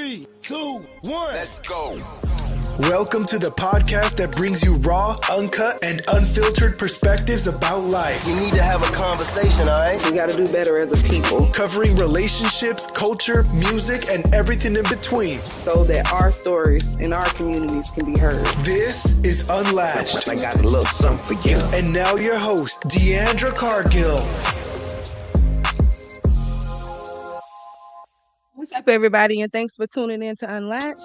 3, 2, 1. Let's go. Welcome to the podcast that brings you raw, uncut, and unfiltered perspectives about life. We need to have a conversation, all right? We got to do better as a people. Covering relationships, culture, music, and everything in between. So that our stories in our communities can be heard. This is Unlatched. I got a little something for you. And now your host, Deandra Cargill. What's up, everybody, and thanks for tuning in to Unlatched.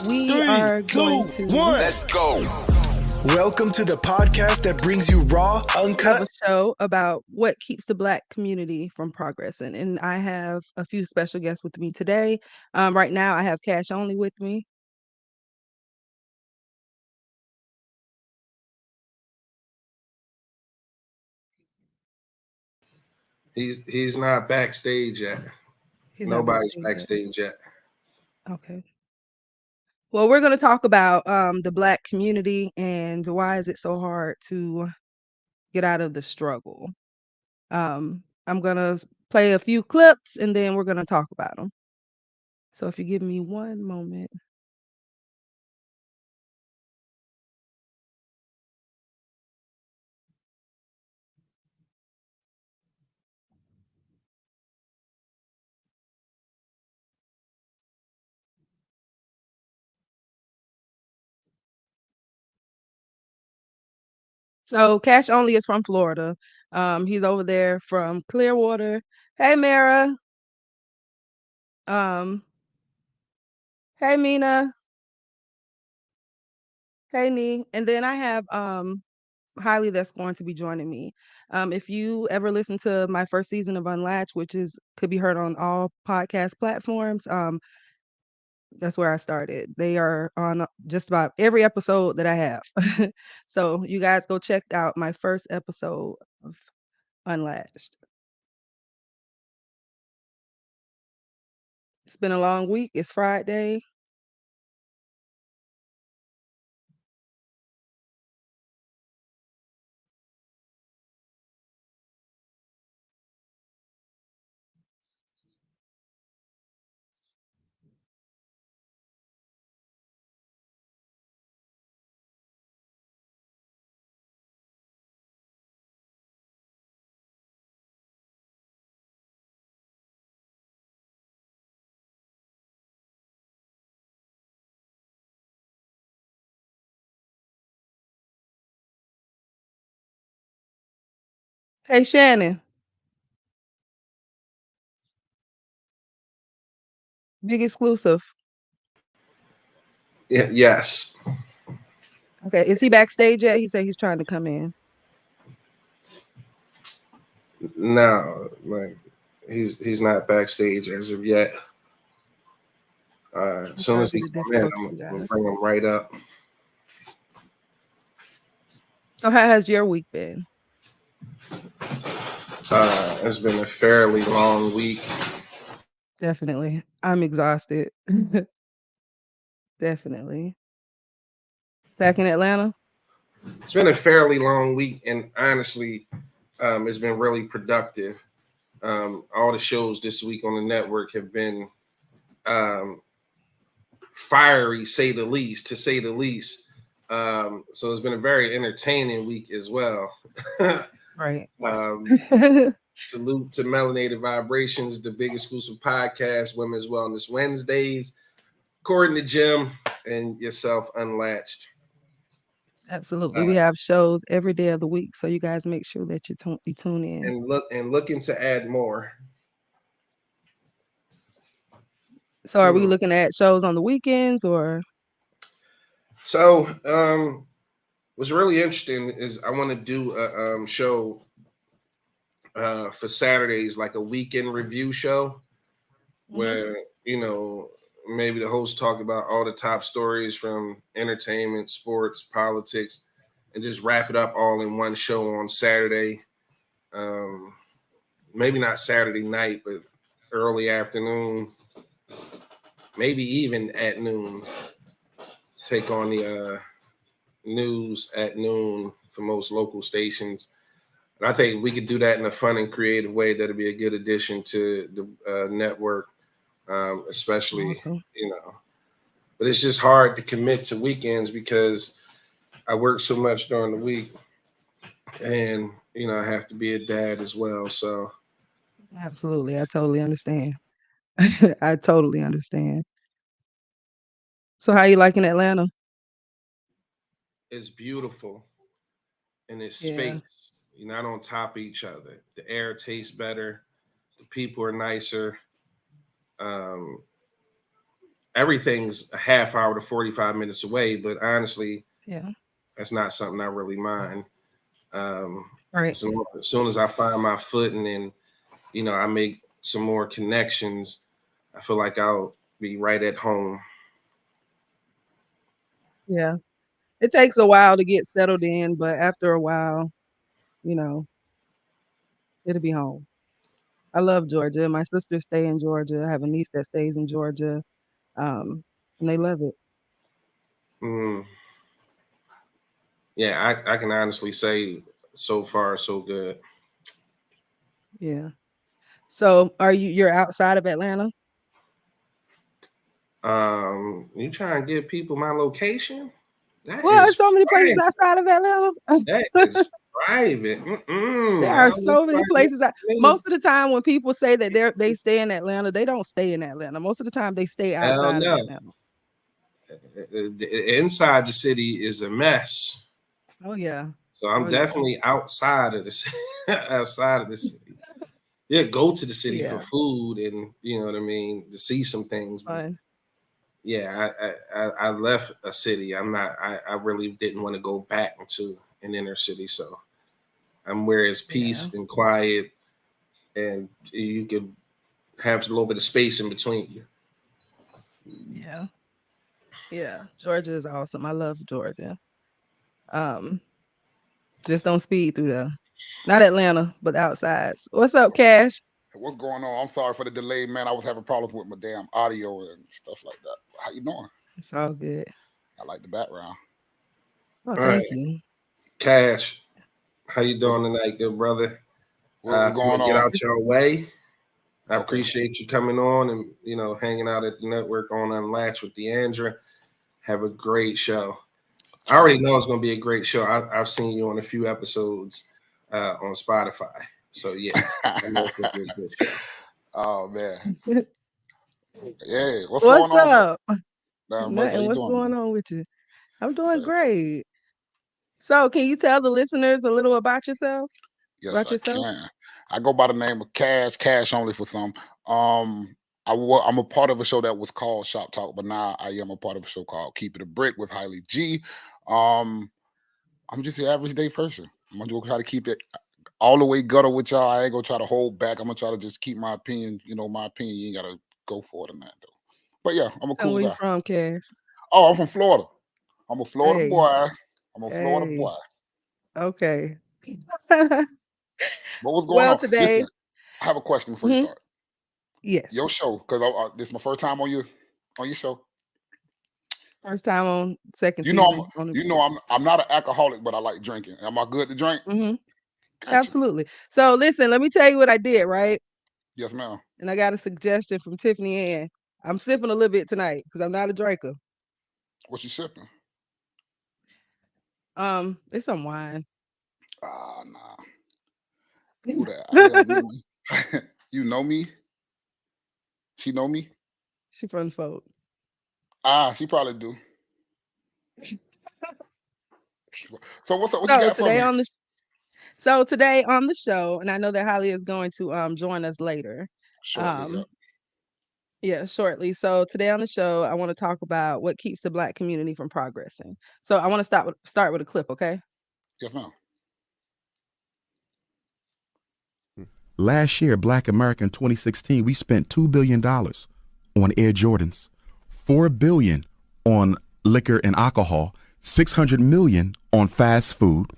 We 3, are 2, going to 1. Let's go. Welcome to the podcast that brings you raw, have uncut. a show about what keeps the Black community from progressing, and I have a few special guests with me today. Right now, I have Cash Only with me. He's not backstage yet. He's not Nobody's backstage backstage yet. Okay. Well, we're going to talk about the Black community and why is it so hard to get out of the struggle. I'm going to play a few clips and then we're going to talk about them. So if you give me one moment. So Cash Only is from Florida. He's over there from Clearwater. Hey, Mara. Um, hey, Mina. Hey, Nee. And then I have Hiley that's going to be joining me. If you ever listen to my first season of Unlatched, which could be heard on all podcast platforms, that's where I started. They are on just about every episode that I have. So you guys go check out my first episode of Unlatched. It's been a long week. It's Friday. Hey, Shannon. Big exclusive. Yeah, yes. Okay. Is he backstage yet? He said he's trying to come in. No, like he's not backstage as of yet. As soon as he comes in, I'm gonna bring him right up. So how has your week been? It's been a fairly long week. Definitely. I'm exhausted. Definitely. Back in Atlanta? It's been a fairly long week, and honestly, it's been really productive. All the shows this week on the network have been fiery, to say the least. So it's been a very entertaining week as well. Right. Salute to Melanated Vibrations, the big exclusive podcast, Women's Wellness Wednesdays, Courtney Jim, and yourself, Unlatched. Absolutely. We have shows every day of the week, so you guys make sure that you tune in. And looking to add more. So are we looking at shows on the weekends or? So what's really interesting is I want to do a show for Saturdays, like a weekend review show where, maybe the host talk about all the top stories from entertainment, sports, politics, and just wrap it up all in one show on Saturday. Maybe not Saturday night, but early afternoon, maybe even at noon. Take on the news at noon for most local stations. And I think we could do that in a fun and creative way. That'd be a good addition to the network. especially, Awesome. but it's just hard to commit to weekends because I work so much during the week, and I have to be a dad as well. So Absolutely. I totally understand. I totally understand. So how you liking Atlanta? it's beautiful and it's Yeah. space. You're not on top of each other. The air tastes better. The people are nicer. Um, Everything's a half hour to 45 minutes away, but honestly, Yeah. that's not something I really mind. Um, Right. so as soon as I find my footing and I make some more connections, I feel like I'll be right at home. Yeah. It takes a while to get settled in, but after a while, you know, it'll be home. I love Georgia. My sisters stay in Georgia. I have a niece that stays in Georgia. And they love it. Mm, yeah, I can honestly say so far so good. Yeah. So you're outside of Atlanta? You trying to give people my location? That Well, there's is so many places private. outside of Atlanta. That is private. There Mm-mm. are I would so many private places. me. Most of the time, when people say that they stay in Atlanta, they don't stay in Atlanta. Most of the time, they stay Hell outside of no. Atlanta. Inside the city is a mess. Oh yeah, So I'm oh yeah, definitely outside of the city. Outside of the city. Yeah, go to the city for yeah. food and you know what I mean to see some things. But Fun. yeah, I left a city. I'm not. I really didn't want to go back into an inner city. So I'm where it's Yeah, peace and quiet, and you could have a little bit of space in between you. yeah, yeah. Georgia is awesome. I love Georgia. Um, just don't speed through there. Not Atlanta, but outside. What's up, Cash? What's going on? I'm sorry for the delay, man. I was having problems with my damn audio and stuff like that. How you doing? It's all good. I like the background. Oh, All right, thank you. Cash, how you What's doing tonight, good brother? what's I'm gonna going get on? out your way. I Okay. appreciate you coming on and hanging out at the network on Unlatched with Deandra. Have a great show. I already know it's going to be a great show. I've seen you on a few episodes on Spotify. So yeah, I know it's going to be a good show. Oh man. Yeah. What's What's going on, up? Buzz? How Nothing. you What's doing, going man? on with you? I'm doing Same. great. So, can you tell the listeners a little about yourselves? Yes, About I yourself? can. I go by the name of Cash only for some. Um, I'm a part of a show that was called Shop Talk, but now I am a part of a show called Keep It a Brick with Hailey G. Um, I'm just an average day person. I'm gonna try to keep it all the way gutter with y'all. I ain't gonna try to hold back. I'm gonna try to just keep my opinion. My opinion. You ain't gotta go for it on that though. But yeah, I'm a And cool where you guy. from, Cash? Oh, I'm from Florida. I'm a Florida Hey, boy. I'm a Florida hey. boy. Okay. But what's going Well, on? today, Listen, I have a question before you mhm, start. yes, Your show, because this is my first time on your show. first time on second You know I'm season on the. you know I'm not an alcoholic, but I like drinking. Am I good to drink? Mhm, Got you. absolutely. So, listen, let me tell you what I did, right? Yes, ma'am. And I got a suggestion from Tiffany Ann. I'm sipping a little bit tonight because I'm not a drinker. What you sipping? It's some wine. Ah, nah. Who that? I don't know me. You know me? She know me? She from the folk. Ah, she probably do. So what's up? What you So got for today me? on the So today on the show, and I know that Holly is going to join us later. Shortly, yeah. Um yeah, shortly. So today on the show, I want to talk about what keeps the Black community from progressing. So I want to start with a clip, okay? Yes, ma'am. Last year, Black America in 2016, we spent $2 billion on Air Jordans, $4 billion on liquor and alcohol, $600 million on fast food,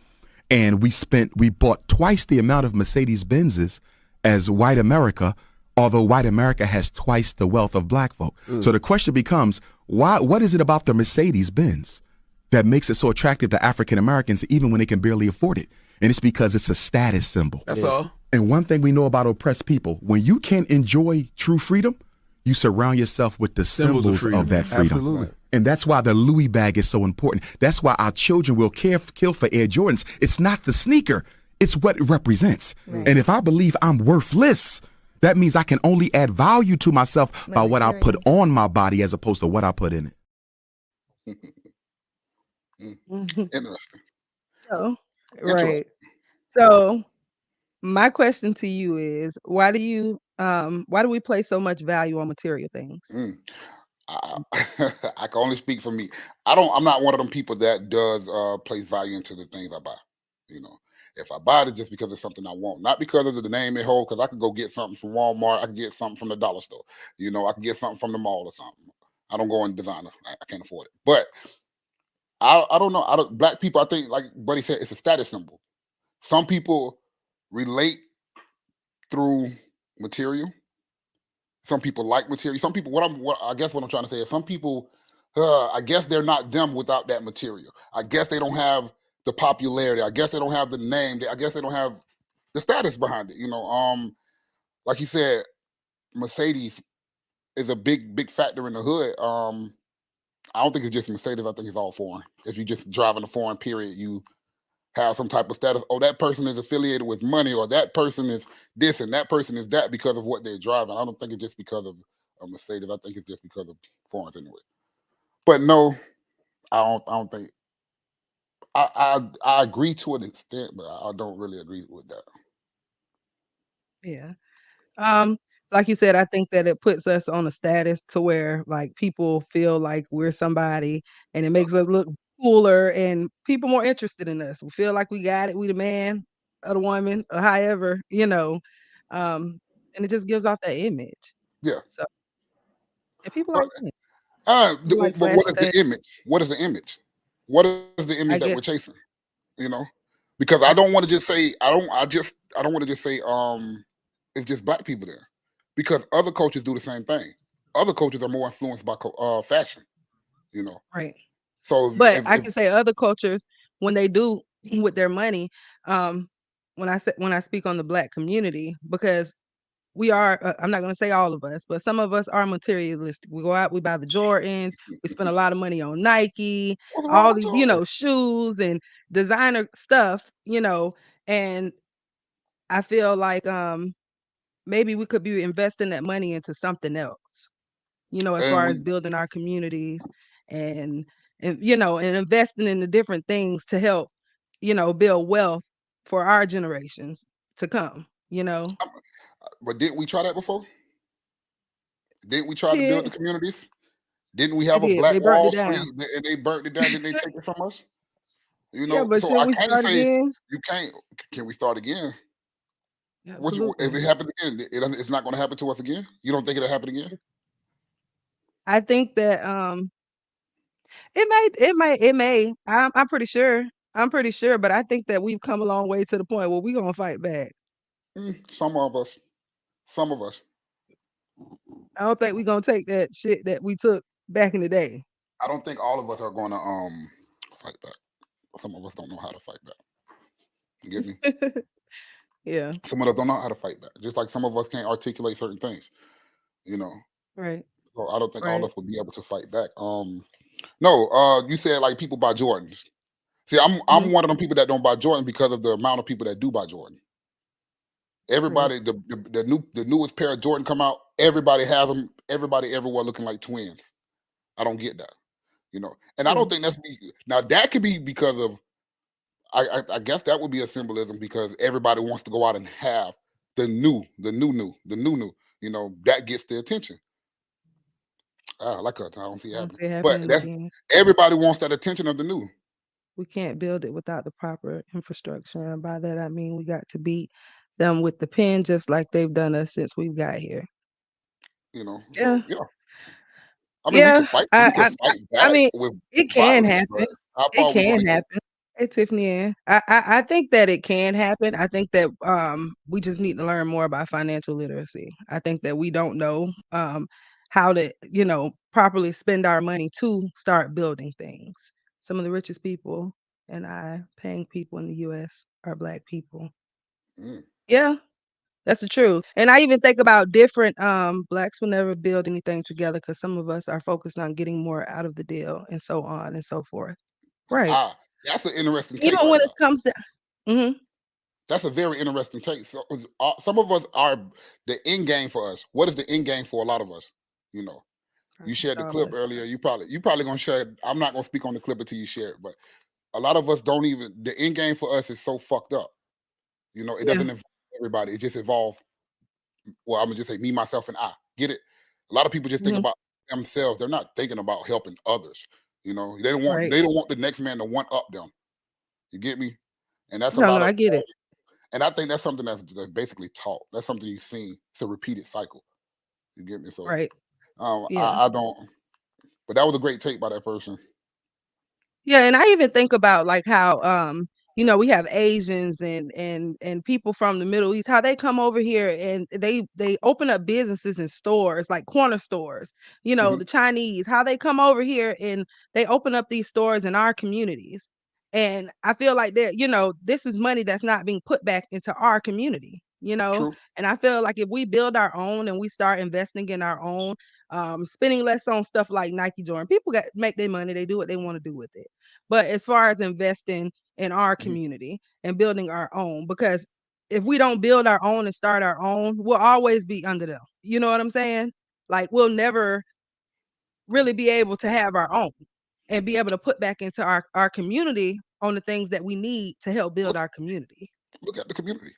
and we bought twice the amount of Mercedes Benzes as white America, although white America has twice the wealth of black folk. So the question becomes, what is it about the Mercedes Benz that makes it so attractive to African Americans even when they can barely afford it? And it's because it's a status symbol. That's all. And one thing we know about oppressed people, when you can't enjoy true freedom, You surround yourself with the Symbols of symbols of that freedom. Absolutely. And that's why the Louis bag is so important. That's why our children will kill for Air Jordans. It's not the sneaker, it's what it represents. Right. And if I believe I'm worthless, that means I can only add value to myself by what I put on my body as opposed to what I put in it. Interesting. So, Interesting. right. So, my question to you is, why do we place so much value on material things? I, I can only speak for me. I'm not one of them people that does place value into the things I buy. You know, if I buy it, it's just because it's something I want, not because of the name it holds. Because I could go get something from Walmart, I can get something from the dollar store. You know, I can get something from the mall or something. I don't go in designer. I can't afford it. But I don't know. Black people, I think, like Buddy said, it's a status symbol. Some people relate through material. Some people like material. Some people, I guess what I'm trying to say is some people, I guess they're not them without that material. I guess they don't have the popularity. I guess they don't have the name. I guess they don't have the status behind it. You know, like you said, Mercedes is a big factor in the hood. I don't think it's just Mercedes. I think it's all foreign. If you just driving a foreign period, you have some type of status. Oh, that person is affiliated with money, or that person is this and that person is that because of what they're driving. I don't think it's just because of a Mercedes. I think it's just because of foreigns anyway. But no, I don't think. I agree to an extent, but I don't really agree with that. Yeah. Like you said, I think that it puts us on a status to where like people feel like we're somebody and it makes us look cooler and people more interested in us. We feel like we got it, we the man or the woman or however, and it just gives off that image. Yeah, So and people but like that. People like but what flashy is the things. image? What is the image? What is the image I that guess we're chasing? You know, because I I don't want to just say I don't want to just say it's just black people there, because other cultures do the same thing. Other cultures are more influenced by fashion. You know, right. so But I if can say other cultures when they do with their money, um, when I speak on the black community, because we are I'm not going to say all of us, but some of us are materialistic. We go out, we buy the Jordans, we spend a lot of money on Nike, what's wrong all with these, Jordan? shoes and designer stuff, and I feel like maybe we could be investing that money into something else, as And far as we building our communities and and investing in the different things to help, build wealth for our generations to come, but didn't we try that before? Didn't we try to build the Did. communities? Didn't we They have a did. Black They burnt Wall it down. Street and they burnt it down? Didn't they take it from us? You Yeah, know, but so should I we can't start say again? you can't. Can we start again? If Absolutely. it happens again, it's not going to happen to us again. You don't think it'll happen again? I think that it may. I'm pretty sure. I'm pretty sure, but I think that we've come a long way to the point where we're gonna fight back. Some of us, some of us. I don't think we're gonna take that shit that we took back in the day. I don't think all of us are going to fight back. Some of us don't know how to fight back. You get me? Yeah, Some of us don't know how to fight back. Just like some of us can't articulate certain things. You know, right, so I don't think all of right. us would be able to fight back. No, you said like people buy Jordans. See, I'm Mhm. one of them people that don't buy Jordan because of the amount of people that do buy Jordan. Right. Everybody, the newest pair of Jordan come out, everybody has them. Everybody everywhere looking like twins. I don't get that, and I Yeah. don't think now that could be because of I guess that would be a symbolism because everybody wants to go out and have the new. That gets the attention. I don't see it I don't happening, see it but happening that's again. everybody wants that attention of the new. We can't build it without the proper infrastructure, and by that I mean we got to beat them with the pen just like they've done us since we've got here. Yeah. So yeah, I mean, we Yeah. could fight. We I could I fight I back mean, with it can violence, happen. but how It far are we going can to go? happen. Hey, Tiffany Ann. I think that it can happen. I think that we just need to learn more about financial literacy. I think that we don't know how to, properly spend our money to start building things. Some of the richest people and I paying people in the US are black people. Mm. Yeah. That's the truth. And I even think about different blacks will never build anything together because some of us are focused on getting more out of the deal and so on and so forth. Right. That's an interesting take Even right when there. it comes to That's a very interesting take. So some of us are the end game for us. What is the end game for a lot of us? You know, you shared the clip earlier. You probably gonna share it. I'm not gonna speak on the clip until you share it, but a lot of us don't even, the end game for us is so fucked up. You know, it doesn't involve everybody. It just involves, well, I'm gonna just say me, myself, and I. Get it? A lot of people just think about themselves. They're not thinking about helping others. You know, they don't want the next man to one up them. You get me? And that's a lot of, I get it. and I think that's something that's basically taught. That's something you've seen. It's a repeated cycle. You get me? So I don't, but that was a great take by that person. Yeah, and I even think about like how we have Asians and people from the Middle East, how they come over here and they open up businesses and stores, like corner stores. The Chinese, how they come over here and they open up these stores in our communities. And I feel like that, this is money that's not being put back into our community. True. And I feel like if we build our own and we start investing in our own, spending less on stuff like Nike, Jordan, people make their money, they do what they want to do with it. But as far as investing in our community and building our own, because if we don't build our own and start our own, we'll always be under them. You know what I'm saying? Like we'll never really be able to have our own and be able to put back into our community on the things that we need to help build our community. Look at the community.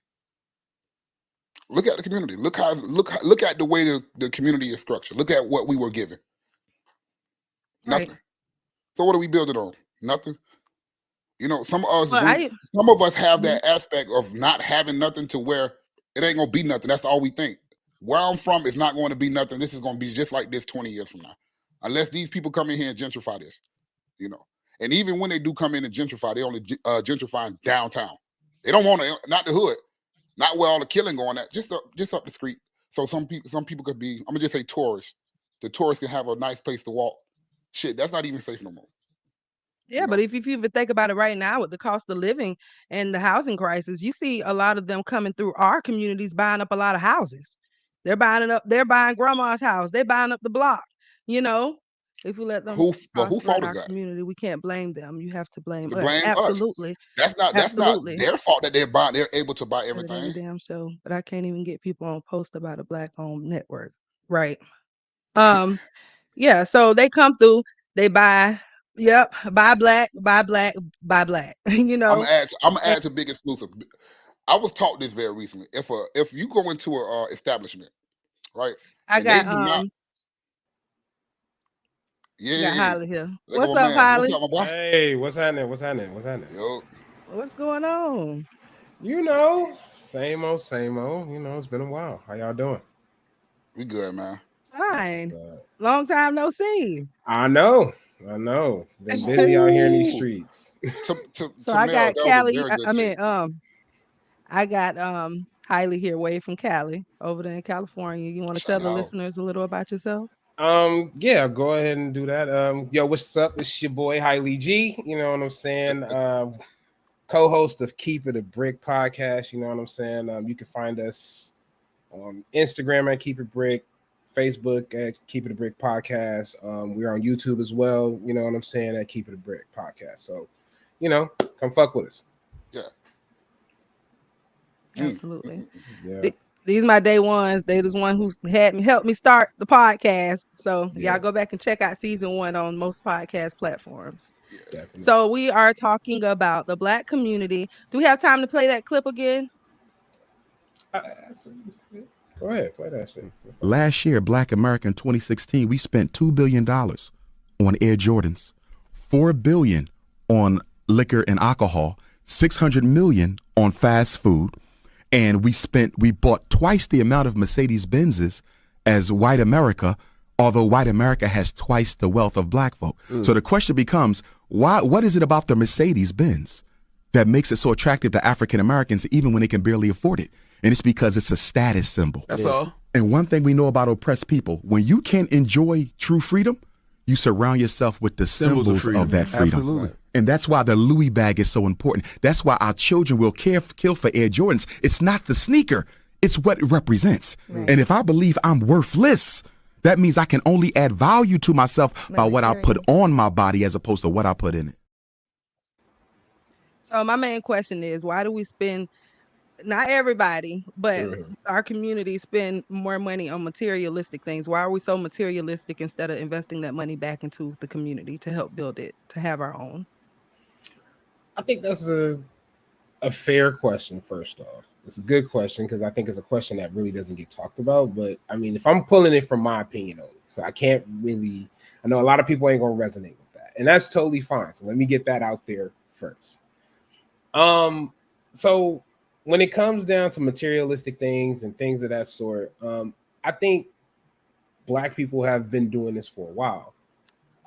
Look at the community. Look at the way the community is structured. Look at what we were given. Nothing. Right. So what are we building on? Nothing. Some of us have that aspect of not having nothing to where it ain't gonna be nothing. That's all we think. Where I'm from is not going to be nothing. This is going to be just like this 20 years from now, unless these people come in here and gentrify this. And even when they do come in and gentrify, they only gentrifying downtown. They don't want to, not the hood, not where all the killing going at, just up the street. So some people could be, I'm gonna just say tourists. The tourists can have a nice place to walk. Shit, that's not even safe no more. Yeah, but if you even think about it right now with the cost of living and the housing crisis, you see a lot of them coming through our communities buying up a lot of houses. They're buying grandma's house. They're buying up the block. If we let them who prosper fault in is our that? community, we can't blame them. You have to blame us. Blame Absolutely. us. That's not their fault that they're able to buy Every everything. damn show, but I can't even get people on post about a black-owned network. Right. Yeah, so they come through, they buy, buy black, buy black, buy black, I'm gonna add to Big Exclusive. I was taught this very recently. If you go into a establishment, right? I got Yeah. Holly here. There What's go up, man. Holly? What's up, my boy? Hey, what's happening? Yo. What's going on? Same old. It's been a while. How y'all doing? We good, man. Fine. Long time no see. I know. Been busy out here in these streets. So I got Cali. I got Hylie here, way from Cali, over there in California. You want to tell the listeners a little about yourself? Yeah, go ahead and do that. Yo, what's up? It's your boy Hylie G. You know what I'm saying? Co-host of Keep It a Brick podcast. You know what I'm saying? You can find us on Instagram at Keep It Brick, Facebook at Keep It a Brick podcast. We're on YouTube as well. You know what I'm saying? At Keep It a Brick podcast. So, come fuck with us. Yeah. Absolutely. Yeah. These my day ones. They was one who's helped me start the podcast. So y'all go back and check out season 1 on most podcast platforms. Yeah, definitely. So we are talking about the Black community. Do we have time to play that clip again? Go ahead, play that shit. Last year, Black America in 2016, we spent $2 billion on Air Jordans, $4 billion on liquor and alcohol, $600 million on fast food, and we bought twice the amount of Mercedes Benzes as white America, although white America has twice the wealth of black folk. So the question becomes, what is it about the Mercedes Benz that makes it so attractive to African Americans even when they can barely afford it? And it's because it's a status symbol. That's all. And one thing we know about oppressed people, when you can't enjoy true freedom, you surround yourself with the symbols of that freedom. Absolutely. And that's why the Louis bag is so important. That's why our children will kill for Air Jordans. It's not the sneaker. It's what it represents. Right. And if I believe I'm worthless, that means I can only add value to myself by what I put on my body as opposed to what I put in it. So my main question is, why do we spend, not everybody, but our community spend more money on materialistic things? Why are we so materialistic instead of investing that money back into the community to help build it, to have our own? I think that's a fair question. First off, it's a good question because I think it's a question that really doesn't get talked about. But I mean, if I'm pulling it from my opinion only, so I can't really, I know a lot of people ain't gonna resonate with that, and that's totally fine. So let me get that out there first. So when it comes down to materialistic things and things of that sort, I think Black people have been doing this for a while.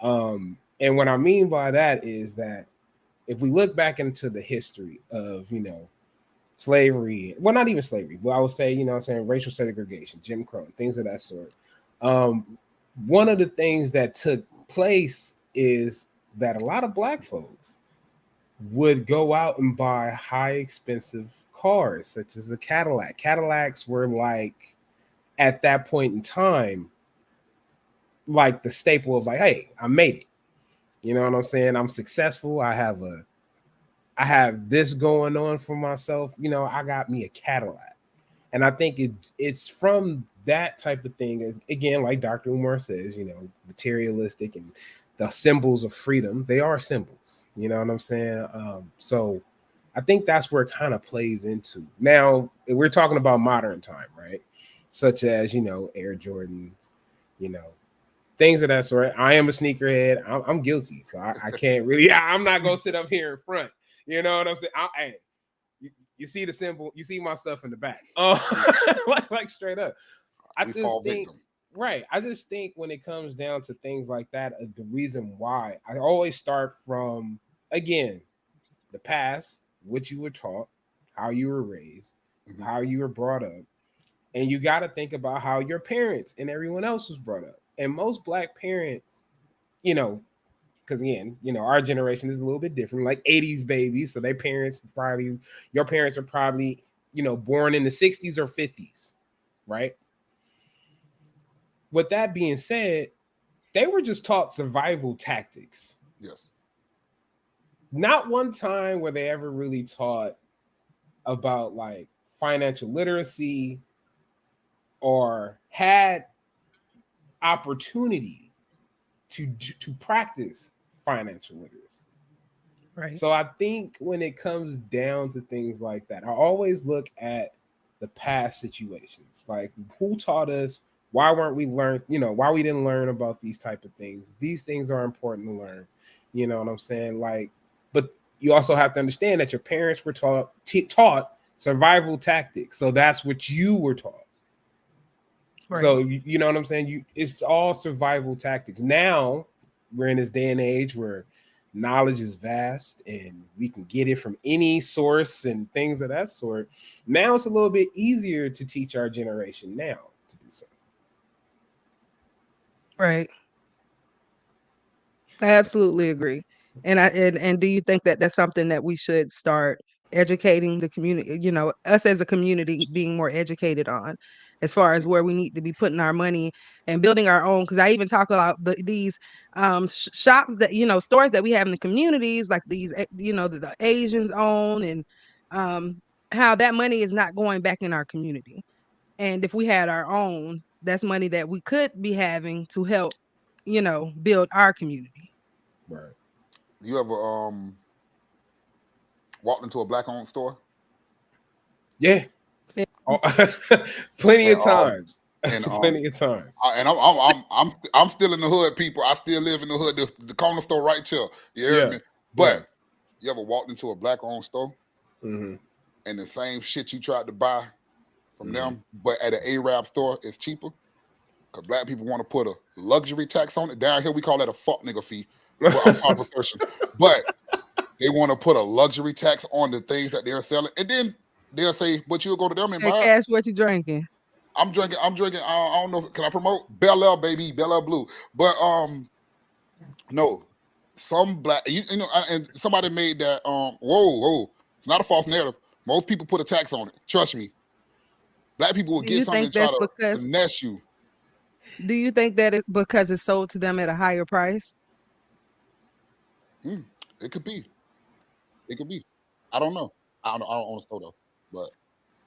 And what I mean by that is that if we look back into the history of, slavery, well, not even slavery, but I would say, racial segregation, Jim Crow, things of that sort. One of the things that took place is that a lot of Black folks would go out and buy high expensive cars, such as a Cadillac. Cadillacs were like, at that point in time, like the staple of like, hey, I made it. You know what I'm saying? I'm successful. I have this going on for myself. I got me a Cadillac. And I think it's from that type of thing, is again, like Dr. Umar says, materialistic and the symbols of freedom, they are symbols. You know what I'm saying? So I think that's where it kind of plays into. Now, we're talking about modern time, right? Such as, Air Jordans, things of that sort. I am a sneakerhead. I'm guilty. So I can't really, I'm not going to sit up here in front. You know what I'm saying? Hey, you see the symbol, you see my stuff in the back. Like straight up. I just think when it comes down to things like that, the reason why I always start from, again, the past, what you were taught, how you were raised, how you were brought up. And you got to think about how your parents and everyone else was brought up. And most Black parents, because again, our generation is a little bit different, like 80s babies. So your parents are probably, born in the 60s or 50s, right? With that being said, they were just taught survival tactics. Yes. Not one time were they ever really taught about like financial literacy or had opportunity to practice financial literacy. Right. So I think when it comes down to things like that, I always look at the past situations. Like, who taught us? Why weren't we learned? Why we didn't learn about these type of things? These things are important to learn. You know what I'm saying? Like, but you also have to understand that your parents were taught survival tactics. So that's what you were taught. Right. So you know what I'm saying? It's all survival tactics. Now we're in this day and age where knowledge is vast and we can get it from any source and things of that sort. Now it's a little bit easier to teach our generation now to do so. Right. I absolutely agree. And do you think that that's something that we should start educating the community, us as a community being more educated on, as far as where we need to be putting our money and building our own? Because I even talk about these shops that, stores that we have in the communities, like these, the Asians own, and how that money is not going back in our community. And if we had our own, that's money that we could be having to help, build our community. Right. You ever walked into a Black-owned store? Yeah. Plenty of times. And plenty of times. And I'm still in the hood, people. I still live in the hood. The corner store right here. You hear me? But you ever walked into a Black-owned store and the same shit you tried to buy from them, but at an Arab store, it's cheaper? Because Black people want to put a luxury tax on it. Down here, we call that a fuck nigga fee. Well, I'm sorry for cursing, but they want to put a luxury tax on the things that they're selling, and then they'll say, "But you'll go to them and buy." Cash, what you drinking? I'm drinking. I don't know. Can I promote Bel Air, baby? Bel Air Blue. But no, some Black, and somebody made that. Whoa, it's not a false narrative. Most people put a tax on it. Trust me. Black people will Do get you something think and try that's to because? finesse you. Do you think that it's because it's sold to them at a higher price? It could be. It could be. I don't know. I don't own a store though. But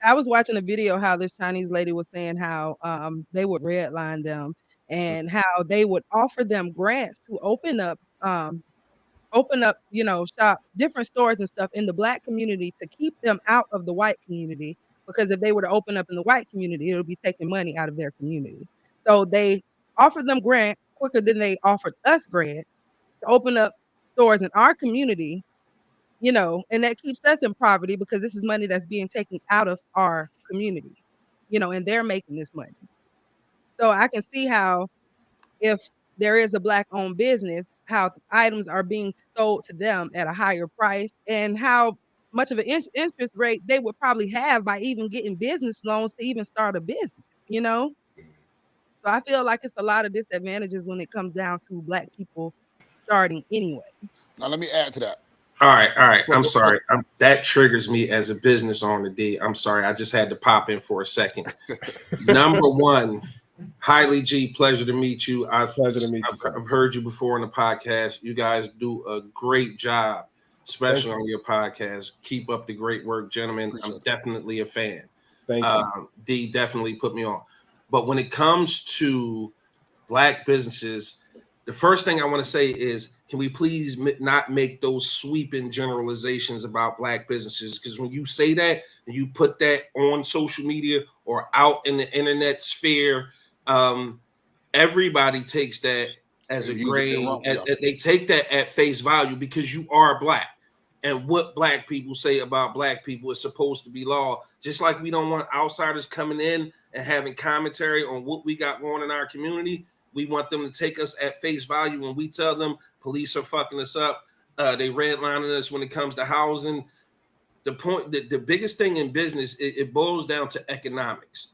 I was watching a video how this Chinese lady was saying how they would redline them and how they would offer them grants to open up, shops, different stores and stuff in the Black community to keep them out of the white community, because if they were to open up in the white community, it'll be taking money out of their community. So they offered them grants quicker than they offered us grants to open up stores in our community, and that keeps us in poverty because this is money that's being taken out of our community, and they're making this money. So I can see how, if there is a Black owned business, how items are being sold to them at a higher price, and how much of an interest rate they would probably have by even getting business loans to even start a business. So I feel like it's a lot of disadvantages when it comes down to Black people starting anyway. now let me add to that. All right. I'm But- sorry. That triggers me as a business owner, D. I'm sorry. I just had to pop in for a second. Number one, Highly G, pleasure to meet you. Pleasure to meet you, sir. I've heard you before on the podcast. You guys do a great job, especially on your podcast. Keep up the great work, gentlemen. Appreciate I'm it. definitely a fan. Thank you. D definitely put me on. But when it comes to Black businesses, the first thing I want to say is, can we please not make those sweeping generalizations about Black businesses? Because when you say that and you put that on social media or out in the internet sphere, everybody takes that as a grain. They take that at face value because you are Black. And what Black people say about Black people is supposed to be law. Just like we don't want outsiders coming in and having commentary on what we got going in our community. We want them to take us at face value when we tell them police are fucking us up. They redlining us when it comes to housing. The biggest thing in business, it boils down to economics.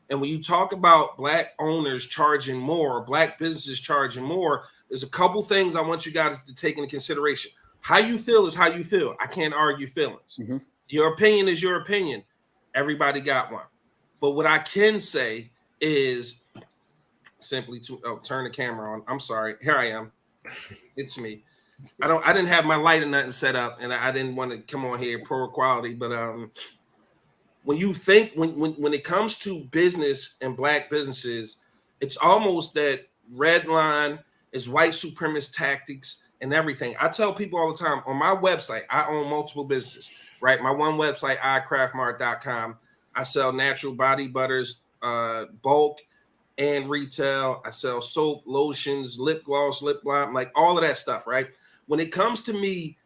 And when you talk about Black owners charging more, Black businesses charging more, there's a couple things I want you guys to take into consideration. How you feel is how you feel. I can't argue feelings. Mm-hmm. Your opinion is your opinion. Everybody got one. But what I can say is simply to turn the camera on. I'm sorry. Here I am. It's me. I didn't have my light or nothing set up, and I didn't want to come on here poor quality. But when you think when it comes to business and Black businesses, it's almost that red line is white supremacist tactics and everything. I tell people all the time on my website, I own multiple businesses, right? My one website, iCraftMart.com. I sell natural body butters, bulk and retail. I sell soap, lotions, lip gloss, lip balm, like all of that stuff, right? When it comes to me,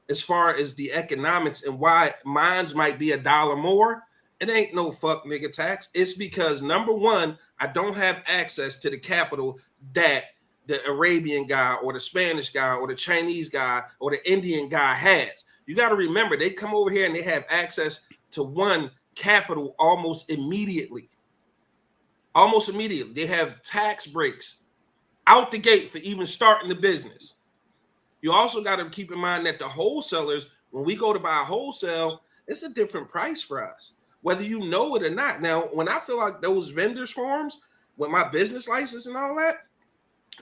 as far as the economics and why mine's might be $1 more, it ain't no fuck nigga tax. It's because, number one, I don't have access to the capital that the Arabian guy or the Spanish guy or the Chinese guy or the Indian guy has. You got to remember, they come over here and they have access to one capital almost immediately. Almost immediately. They have tax breaks out the gate for even starting the business. You also got to keep in mind that the wholesalers, when we go to buy wholesale, it's a different price for us, whether you know it or not. Now, when I fill out those vendors forms with my business license and all that,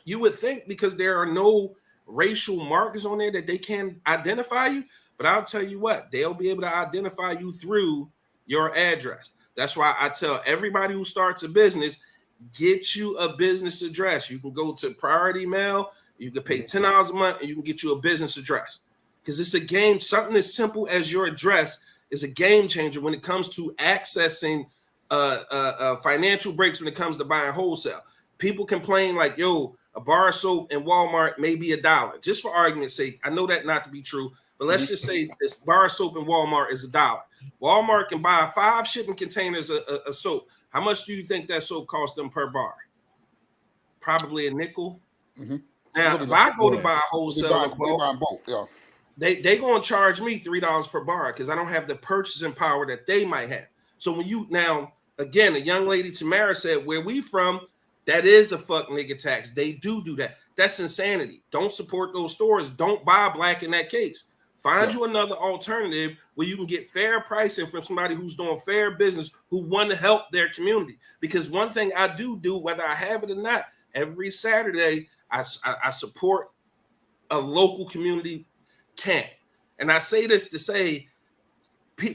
you would think because there are no racial markers on there that they can identify you. But I'll tell you what, they'll be able to identify you through your address. That's why I tell everybody who starts a business, get you a business address. You can go to Priority Mail, you can pay $10 a month, and you can get you a business address. Because it's a game, something as simple as your address is a game changer when it comes to accessing financial breaks when it comes to buying wholesale. People complain like, yo, a bar of soap in Walmart may be $1. Just for argument's sake, I know that not to be true, but let's just say this bar of soap in Walmart is $1. Walmart can buy 5 shipping containers of soap. How much do you think that soap costs them per bar? Probably a nickel. Mm-hmm. Now, if I go to buy wholesale, they going to charge me $3 per bar because I don't have the purchasing power that they might have. So when you now, again, a young lady Tamara said, where we from, that is a fuck nigga tax. They do that. That's insanity. Don't support those stores. Don't buy Black in that case. Find you another alternative where you can get fair pricing from somebody who's doing fair business, who want to help their community. Because one thing I do, whether I have it or not, every Saturday I support a local community camp. And I say this to say,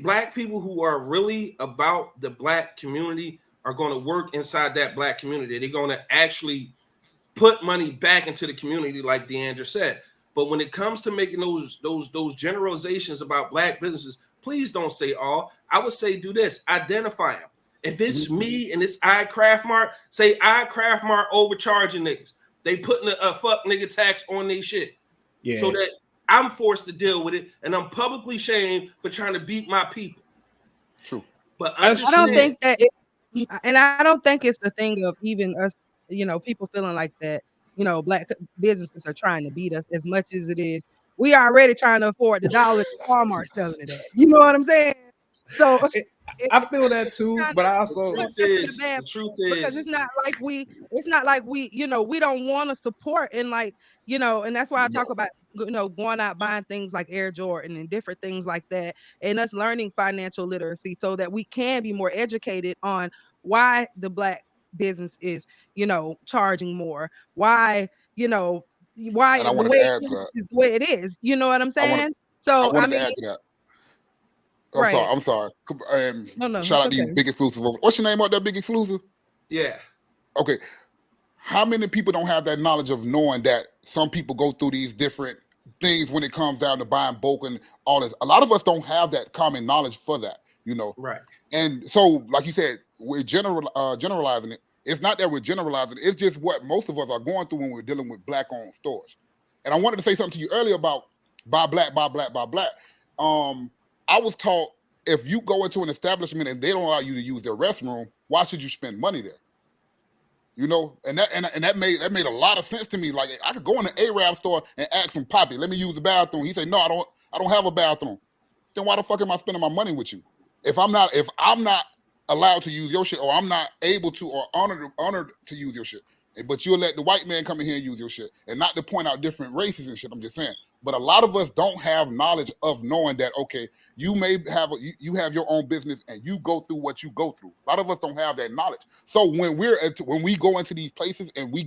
Black people who are really about the Black community are going to work inside that Black community. They're going to actually put money back into the community, like Deandra said. But when it comes to making those generalizations about Black businesses, please don't say all. I would say do this: identify them. If it's me and it's iCraftMart, say iCraftMart overcharging niggas. They putting a fuck nigga tax on their shit, so that I'm forced to deal with it, and I'm publicly shamed for trying to beat my people. True. But I don't think that, and I don't think it's the thing of even us, people feeling like that. Black businesses are trying to beat us as much as it is. We are already trying to afford the dollar Walmart selling it at. You know what I'm saying? So I feel that too, but I also the truth is because it's not like we we don't want to support and and that's why I talk about going out buying things like Air Jordan and different things like that, and us learning financial literacy so that we can be more educated on why the Black business is charging more, why why And I the wanted way to it add to that. is the way it is. You know what I'm I wanted saying? So I to mean, add to that. right. I'm sorry. No, Shout it's out to you, okay. Big Exclusive. What's your name out there, Big Exclusive? Yeah. Okay. How many people don't have that knowledge of knowing that some people go through these different things when it comes down to buying bulk and all this? A lot of us don't have that common knowledge for that, Right. And so, like you said, we're generalizing it. It's not that we're generalizing it. It's just what most of us are going through when we're dealing with Black-owned stores. And I wanted to say something to you earlier about buy Black, buy Black, buy Black. I was taught if you go into an establishment and they don't allow you to use their restroom, why should you spend money there? And that made a lot of sense to me. Like I could go in the Arab store and ask him, Poppy, let me use the bathroom. He said, no, I don't have a bathroom. Then why the fuck am I spending my money with you? If I'm not allowed to use your shit, or I'm not able to, or honored to use your shit, but you'll let the white man come in here and use your shit, and not to point out different races and shit. I'm just saying. But a lot of us don't have knowledge of knowing that, okay, you may have you have your own business and you go through what you go through. A lot of us don't have that knowledge. So when we go into these places and we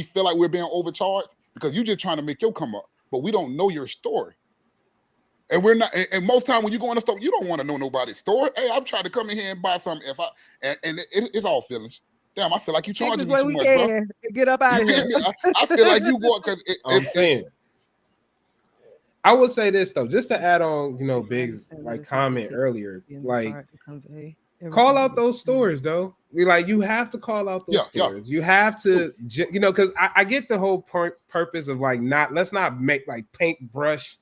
feel like we're being overcharged because you're just trying to make your come up, but we don't know your story. And we're not. And most time when you go in the store, you don't want to know nobody's story. Hey, I'm trying to come in here and buy something. It's all feelings. Damn, I feel like you charging me too much, bro. Get up out of here. I feel like you go because I'm saying. I would say this though, just to add on, Big's comment earlier, call out those stores though. You have to call out those stores. You have to, because I get the whole purpose of let's not make paintbrush,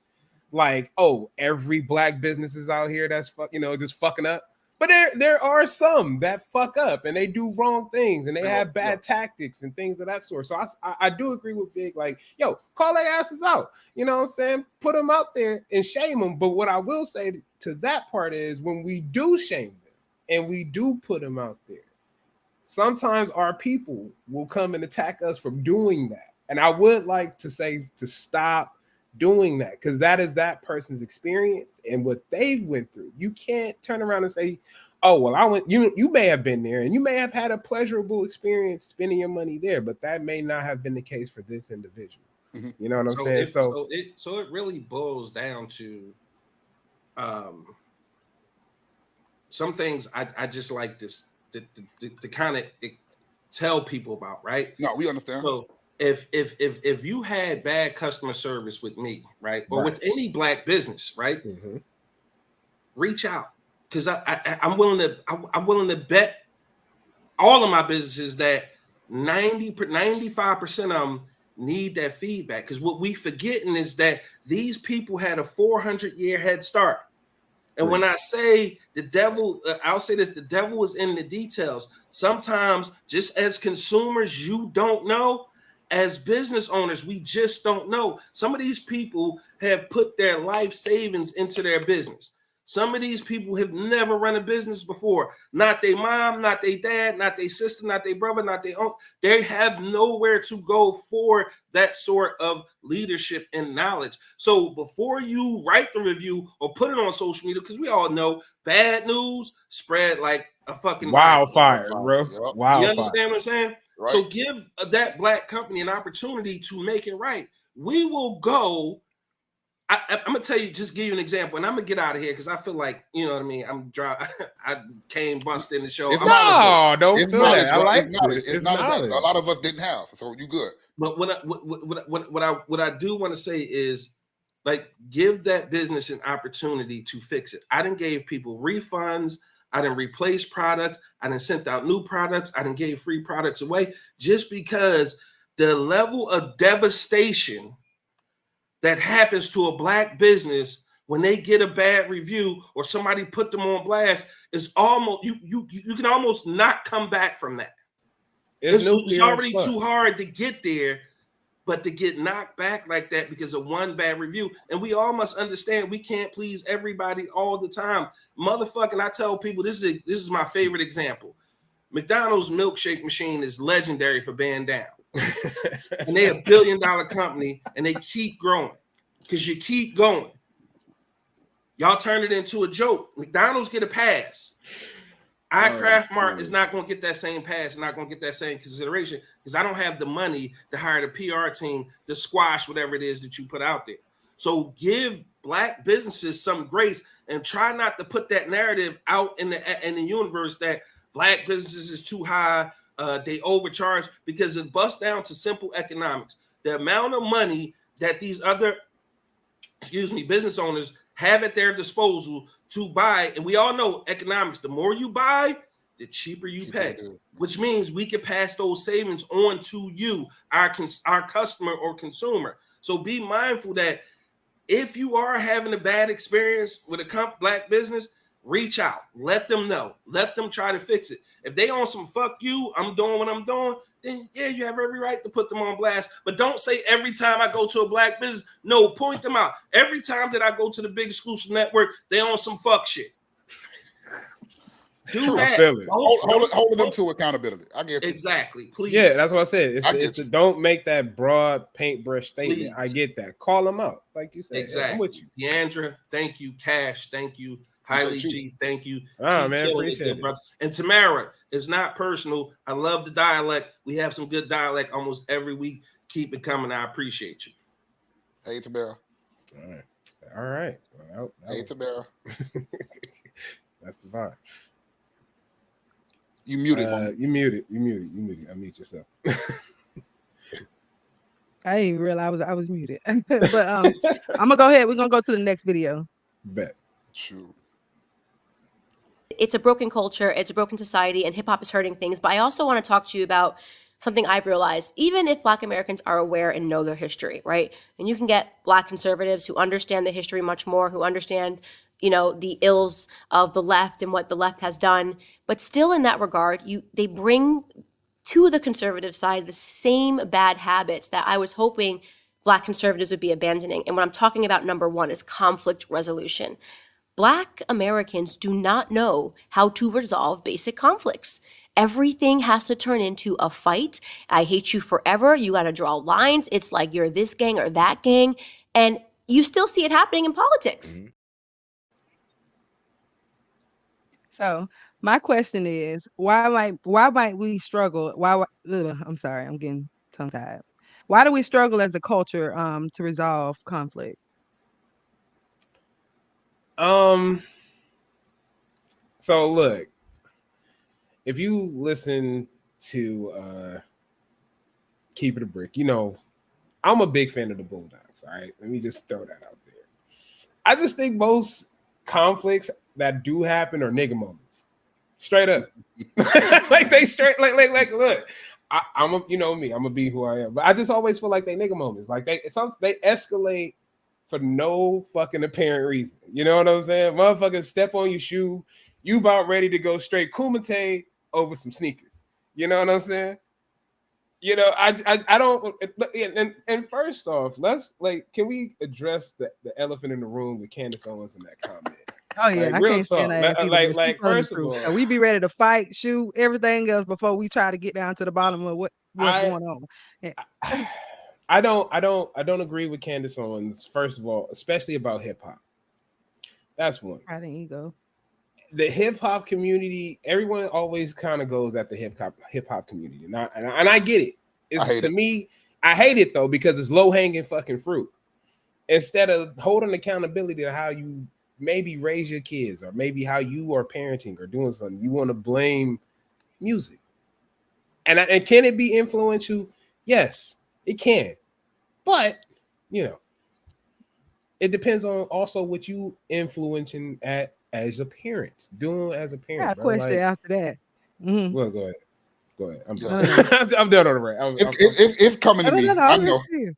every Black business is out here that's just fucking up. But there are some that fuck up and they do wrong things and they have bad tactics and things of that sort. So I do agree with Big, call their asses out. You know what I'm saying? Put them out there and shame them. But what I will say to that part is when we do shame them and we do put them out there, sometimes our people will come and attack us for doing that. And I would like to say to stop doing that, because that is that person's experience and what they've went through. You can't turn around and say, oh, well, you may have been there and you may have had a pleasurable experience spending your money there, but that may not have been the case for this individual. Mm-hmm. You know what I'm saying? So it really boils down to some things I just like this to kind of tell people about, right? No, we understand. So if you had bad customer service with me, right, or with any Black business, right, reach out, because I'm willing to bet all of my businesses that 95% of them need that feedback. Because what we forgetting is that these people had a 400-year head start. And when I say the devil, I'll say this: the devil is in the details. Sometimes, just as consumers, you don't know. As business owners, we just don't know. Some of these people have put their life savings into their business. Some of these people have never run a business before. Not their mom, not their dad, not their sister, not their brother, not their uncle. They have nowhere to go for that sort of leadership and knowledge. So before you write the review or put it on social media, because we all know bad news spread like a fucking wildfire, bro. Yep. Wildfire. You understand what I'm saying? Right. So give that black company an opportunity to make it right. We will go. I'm gonna tell you, just give you an example, and I'm gonna get out of here because I feel like, you know what I mean. I'm dry. I came bust in the show. It's No, don't It's feel knowledge, that. I bro. like It's knowledge. it. It's knowledge that a lot of us didn't have, so you good. But what I do want to say is, like, give that business an opportunity to fix it. I didn't gave people refunds. I didn't replace products. I didn't sent out new products. I didn't gave free products away just because the level of devastation that happens to a black business when they get a bad review or somebody put them on blast is almost you can almost not come back from that. It's already too hard to get there, but to get knocked back like that because of one bad review. And we all must understand we can't please everybody all the time. Motherfucking, I tell people this is my favorite example. McDonald's milkshake machine is legendary for being down. And they're $1 billion company and they keep growing because you keep going. Y'all turn it into a joke. McDonald's get a pass. Kraft Mart is not going to get that same pass, not going to get that same consideration because I don't have the money to hire the PR team to squash whatever it is that you put out there. So give black businesses some grace and try not to put that narrative out in the universe that black businesses is too high. They overcharge because it busts down to simple economics. The amount of money that these other, business owners have at their disposal to buy, and we all know economics, the more you buy, the cheaper you pay, which means we can pass those savings on to you, our customer or consumer. So be mindful that if you are having a bad experience with a black business, reach out, let them know, let them try to fix it. If they on some fuck you, I'm doing what I'm doing, then yeah, you have every right to put them on blast. But don't say every time I go to a black business. No, point them out. Every time that I go to the big exclusive network, they on some fuck shit. Do that. Hold them to accountability. I get you. Exactly. Please. Yeah, that's what I said. It's don't make that broad paintbrush statement. Please. I get that. Call them out, like you said. Exactly. Yeah, I'm with you. Deandra, thank you. Cash, thank you. Highly G, thank you. Oh, man, appreciate it. And Tamara, it's not personal. I love the dialect. We have some good dialect almost every week. Keep it coming. I appreciate you. Hey, Tamara. All right. Hey, Tamara. That's the vibe. You muted. You muted. Unmute yourself. I didn't even realize I was muted. But I'm gonna go ahead. We're gonna go to the next video. Bet. Shoot. It's a broken culture, it's a broken society, and hip hop is hurting things. But I also want to talk to you about something I've realized. Even if Black Americans are aware and know their history, right? And you can get Black conservatives who understand the history much more, who understand, the ills of the left and what the left has done. But still, in that regard, they bring to the conservative side the same bad habits that I was hoping Black conservatives would be abandoning. And what I'm talking about, number one, is conflict resolution. Black Americans do not know how to resolve basic conflicts. Everything has to turn into a fight. I hate you forever. You got to draw lines. It's like you're this gang or that gang. And you still see it happening in politics. Mm-hmm. So my question is, why might we struggle? I'm sorry, I'm getting tongue-tied. Why do we struggle as a culture to resolve conflict? So look, if you listen to Keep It a Brick, I'm a big fan of the Bulldogs. All right, let me just throw that out there. I just think most conflicts that do happen are nigga moments, straight up. Like they straight like look, I'm a, me, I'm gonna be who I am, but I just always feel like they nigga moments. Like they escalate for no fucking apparent reason. You know what I'm saying? Motherfuckers step on your shoe, you about ready to go straight Kumite over some sneakers. You know what I'm saying? I don't. And first off, can we address the elephant in the room with Candace Owens in that comment? Oh yeah, Like I real can't stand talk. her ass either. But she telling the First of truth. all, So we be ready to fight, shoot, everything else before we try to get down to the bottom of what's I going on. And, I don't agree with Candace Owens. First of all, especially about hip hop. That's one. pride and ego. The hip hop community, everyone always kind of goes at the hip hop community, and I get it. It's, I hate to it. me, I hate it though because it's low hanging fucking fruit. Instead of holding accountability to how you maybe raise your kids or maybe how you are parenting or doing something, you want to blame music. And can it be influential? Yes, it can. But you know, it depends on also what you influencing at as a parent, doing as a I got parent, a bro. question Like, after that. Mm-hmm. well, go ahead. I'm Yeah. done. I'm done on the rant. It's coming to No, me. no, I I'm know. listening.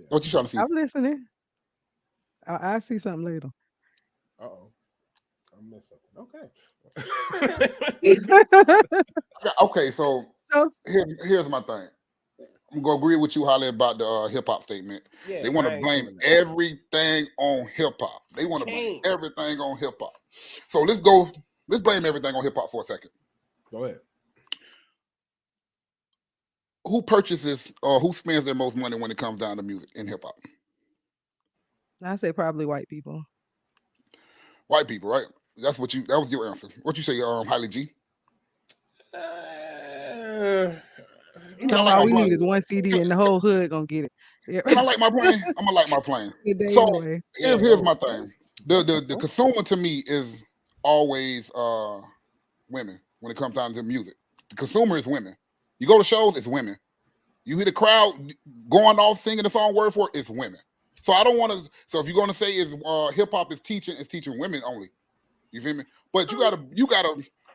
What you trying to see? I'm listening. I'll see something later. Uh-oh. I missed something. Okay. Okay, so So here's my thing. I'm gonna agree with you, Holly, about the hip hop statement. Yeah, They want I to ain't blame coming out. everything on hip hop. They want to blame Can't. everything on hip hop. So let's blame everything on hip hop for a second. Go ahead. Who purchases or who spends their most money when it comes down to music in hip hop? I say probably white people. White people, right? That was your answer. What you say, Holly G? You Can I know, like all my we need plane? is one CD and the whole hood gonna get it. Yeah. Can I like my plane? I'm gonna like my plane. Good day So anyway. here's my thing. The consumer to me is always women when it comes down to music. The consumer is women. You go to shows, it's women. You hear the crowd going off singing the song word for it, it's women. So I don't want to. So if you're going to say is hip hop is teaching women only. You feel me? But you gotta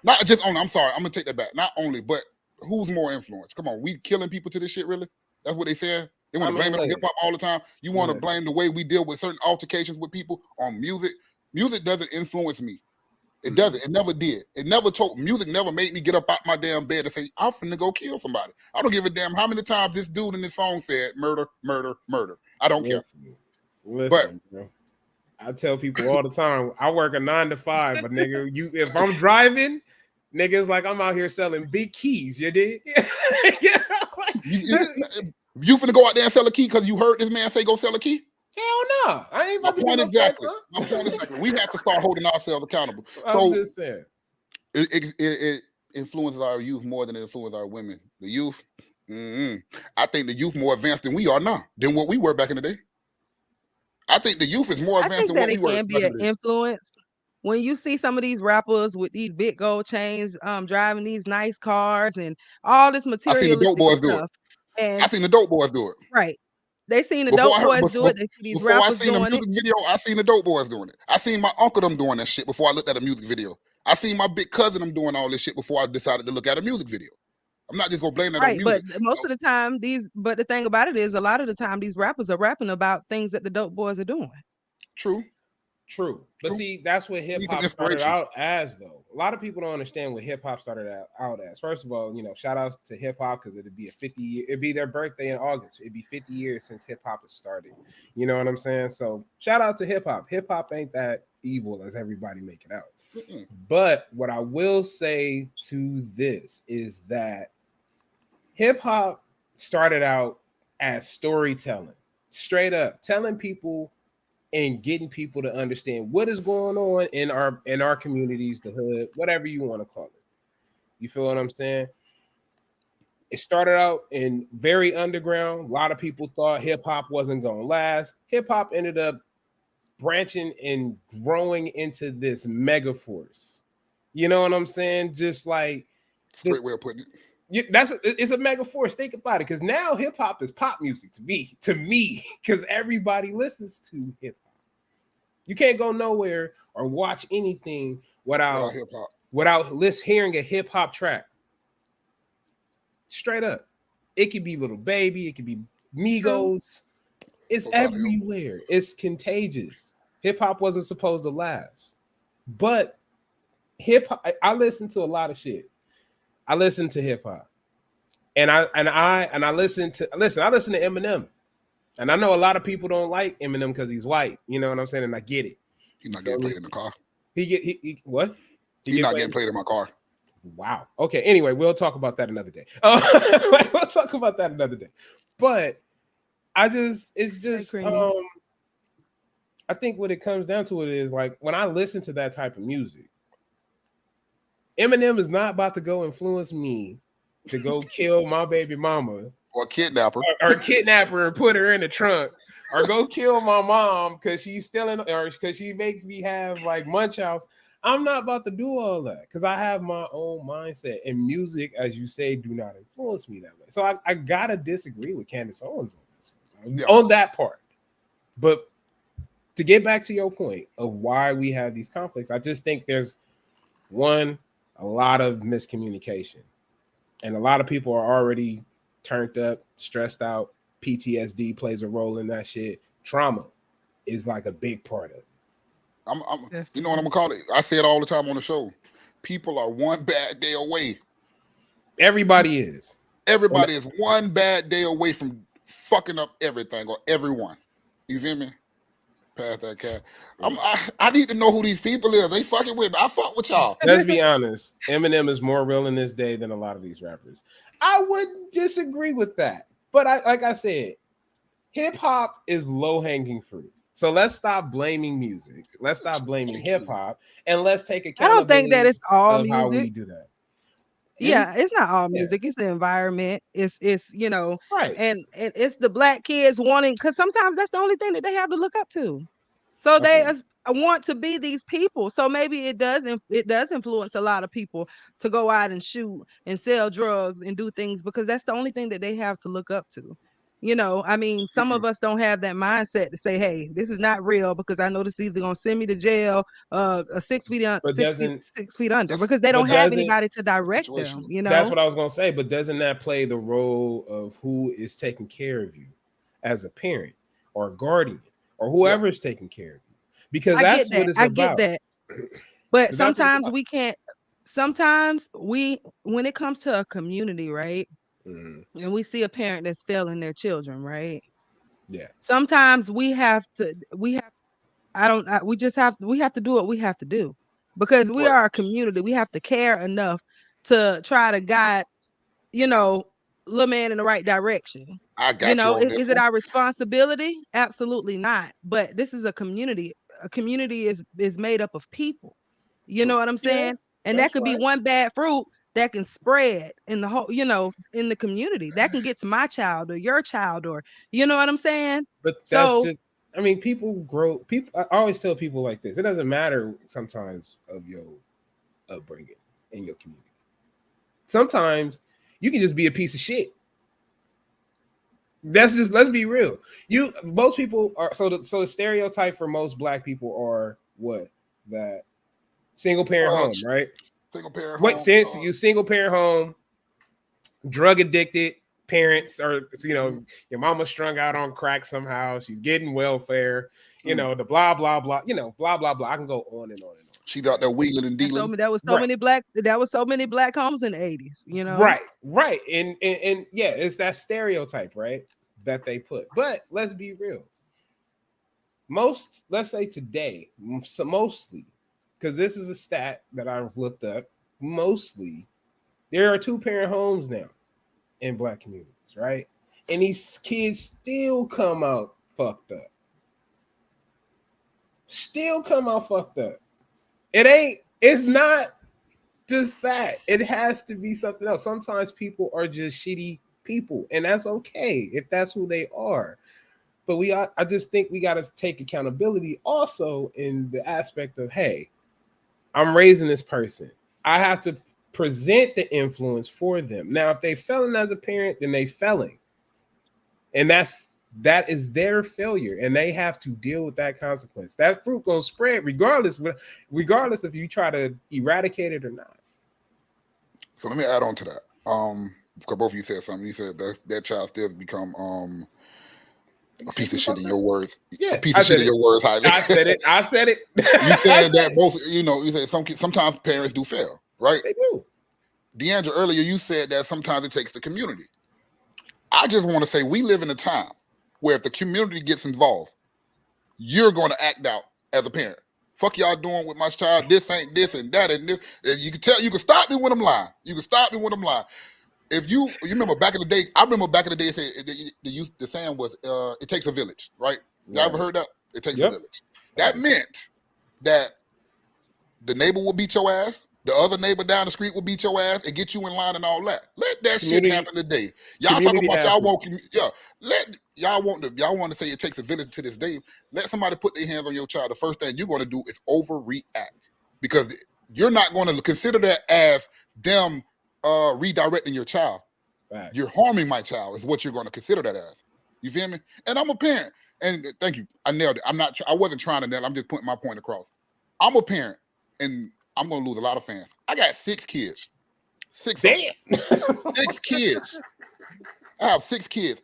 not just only. I'm sorry, I'm gonna take that back. Not only, but who's more influenced? Come on, we killing people to this shit. Really? That's what they saying. They want to blame it on hip hop all the time. You want to blame the way we deal with certain altercations with people on music. Music doesn't influence me. It doesn't. It never did. It never music never made me get up out my damn bed and say, I'm finna go kill somebody. I don't give a damn how many times this dude in this song said murder, murder, murder. I don't care. Listen, bro. I tell people all the time, I work a 9 to 5, but nigga, if I'm driving, niggas like I'm out here selling big keys. You did? You finna go out there and sell a key because you heard this man say go sell a key? Hell no. I ain't about to My do point exactly. We have to start holding ourselves accountable. I'm just saying. It influences our youth more than it influences our women. The youth, I think the youth more advanced than we are now, than what we were back in the day. I think the youth is more advanced than what we were. I think that it can be an influence. When you see some of these rappers with these big gold chains, driving these nice cars and all this materialistic stuff. I seen the dope boys do it. Right. They seen the dope boys do it. They see these rappers doing it. Before I seen the music video, I seen the dope boys doing it. I seen my uncle them doing that shit before I looked at a music video. I seen my big cousin them doing all this shit before I decided to look at a music video. I'm not just gonna blame that on music. But most of the time, but the thing about it is, a lot of the time, these rappers are rapping about things that the dope boys are doing. True. But see, that's what hip hop started out as, though. A lot of people don't understand what hip hop started out as. First of all, shout outs to hip hop because it'd be it'd be their birthday in August. It'd be 50 years since hip hop has started. You know what I'm saying? So shout out to hip hop. Hip hop ain't that evil as everybody make it out. But what I will say to this is that hip hop started out as storytelling, straight up telling people and getting people to understand what is going on in our communities, the hood, whatever you want to call it. You feel what I'm saying? It started out in very underground. A lot of people thought hip hop wasn't going to last. Hip hop ended up branching and growing into this mega force. You know what I'm saying? Just like great way of putting it. It's a mega force. Think about it, because now hip hop is pop music to me, because everybody listens to hip hop. You can't go nowhere or watch anything without hip hop, without hearing a hip hop track. Straight up, it could be Little Baby, it could be Migos. It's everywhere. It's contagious. Hip hop wasn't supposed to last, but hip hop. I listen to a lot of shit. I listen to hip hop, and I listen to Eminem, and I know a lot of people don't like Eminem because he's white. You know what I'm saying, and I get it. He's not getting played in the car. He what? He's not getting played in my car. Wow. Okay. Anyway, we'll talk about that another day. We'll talk about that another day. But it's just I think what it comes down to is like when I listen to that type of music, Eminem is not about to go influence me to go kill my baby mama or kidnap her or kidnap her and put her in the trunk or go kill my mom because she's stealing or because she makes me have like munch house. I'm not about to do all that because I have my own mindset, and music, as you say, do not influence me that way. So I gotta disagree with Candace Owens on this on that part. But to get back to your point of why we have these conflicts, I just think there's a lot of miscommunication, and a lot of people are already turned up, stressed out. PTSD plays a role in that shit. Trauma is like a big part of it. You know what I'm gonna call it? I say it all the time on the show. People are one bad day away. Everybody is. Everybody is one bad day away from fucking up everything or everyone. You feel me? Pass that cat. I need to know who these people are. They fucking with me. I fuck with y'all. Let's be honest. Eminem is more real in this day than a lot of these rappers. I would disagree with that. But like I said, hip hop is low hanging fruit. So let's stop blaming music. Let's stop blaming hip hop, and let's take accountability. I don't think that it's all music. How we do that. Yeah, it's not all music. It's the environment. It's right. And it's the black kids wanting, because sometimes that's the only thing that they have to look up to. So they want to be these people. So maybe it does influence a lot of people to go out and shoot and sell drugs and do things because that's the only thing that they have to look up to. I mean, some of us don't have that mindset to say, hey, this is not real because I know this is either going to send me to jail, 6 feet under, because they don't have anybody to direct them. That's what I was going to say. But doesn't that play the role of who is taking care of you as a parent or a guardian or whoever is taking care of you? Because that's what it's about. I get that. But sometimes we can't. Sometimes when it comes to a community, right? And we see a parent that's failing their children, right? Yeah. Sometimes we have to do what we have to do because we are a community. We have to care enough to try to guide, little man in the right direction. I got you. Is it our responsibility? Absolutely not. But this is a community. A community is made up of people. You know what I'm saying? And that could be one bad fruit that can spread in the whole, in the community. That can get to my child or your child, or you know what I'm saying? But that's just, I mean, people grow. I always tell people like this. It doesn't matter sometimes of your upbringing in your community. Sometimes you can just be a piece of shit. Let's be real. Most people are so the stereotype for most black people are what? That single parent home, right? Single parent home. What sense you single parent home, drug addicted parents, or your mama strung out on crack somehow, she's getting welfare, the blah blah blah, blah blah blah. I can go on and on and on. She's out there wheeling and dealing. That was so many black homes in the 80s, Right. And yeah, it's that stereotype, right? That they put. But let's be real. Let's say today, mostly, because this is a stat that I've looked up, mostly there are 2-parent homes now in black communities, right? And these kids still come out fucked up. It's not just that. It has to be something else. Sometimes people are just shitty people, and that's okay if that's who they are. But I just think we got to take accountability also in the aspect of, hey, I'm raising this person. I have to present the influence for them. Now, if they failing as a parent, then they failing. And that is their failure, and they have to deal with that consequence. That fruit gonna spread regardless if you try to eradicate it or not. So let me add on to that. Because both of you said something. You said that child still become a piece of shit in your words. Yeah, a piece of shit in your words, Highly. I said it. You said that both. You said sometimes parents do fail, right? They do. Deandra, earlier you said that sometimes it takes the community. I just want to say we live in a time where if the community gets involved, you're going to act out as a parent Fuck y'all doing with my child. This ain't this and that and this. And you can stop me when I'm lying. You can stop me when I'm lying. If you remember back in the day, I remember back in the day, the saying was, it takes a village, right? Y'all ever heard that? It takes a village. That meant that the neighbor will beat your ass, the other neighbor down the street will beat your ass and get you in line and all that. Let that shit happen today. Y'all talking about y'all want, y'all want to say it takes a village to this day. Let somebody put their hands on your child. The first thing you're going to do is overreact, because you're not going to consider that as them redirecting your child. Right. You're harming my child is what you're going to consider that as. You feel me? And I'm a parent. And thank you. I nailed it. I wasn't trying to nail it. I'm just putting my point across. I'm a parent, and I'm going to lose a lot of fans. I got 6 kids. 6 kids. I have 6 kids.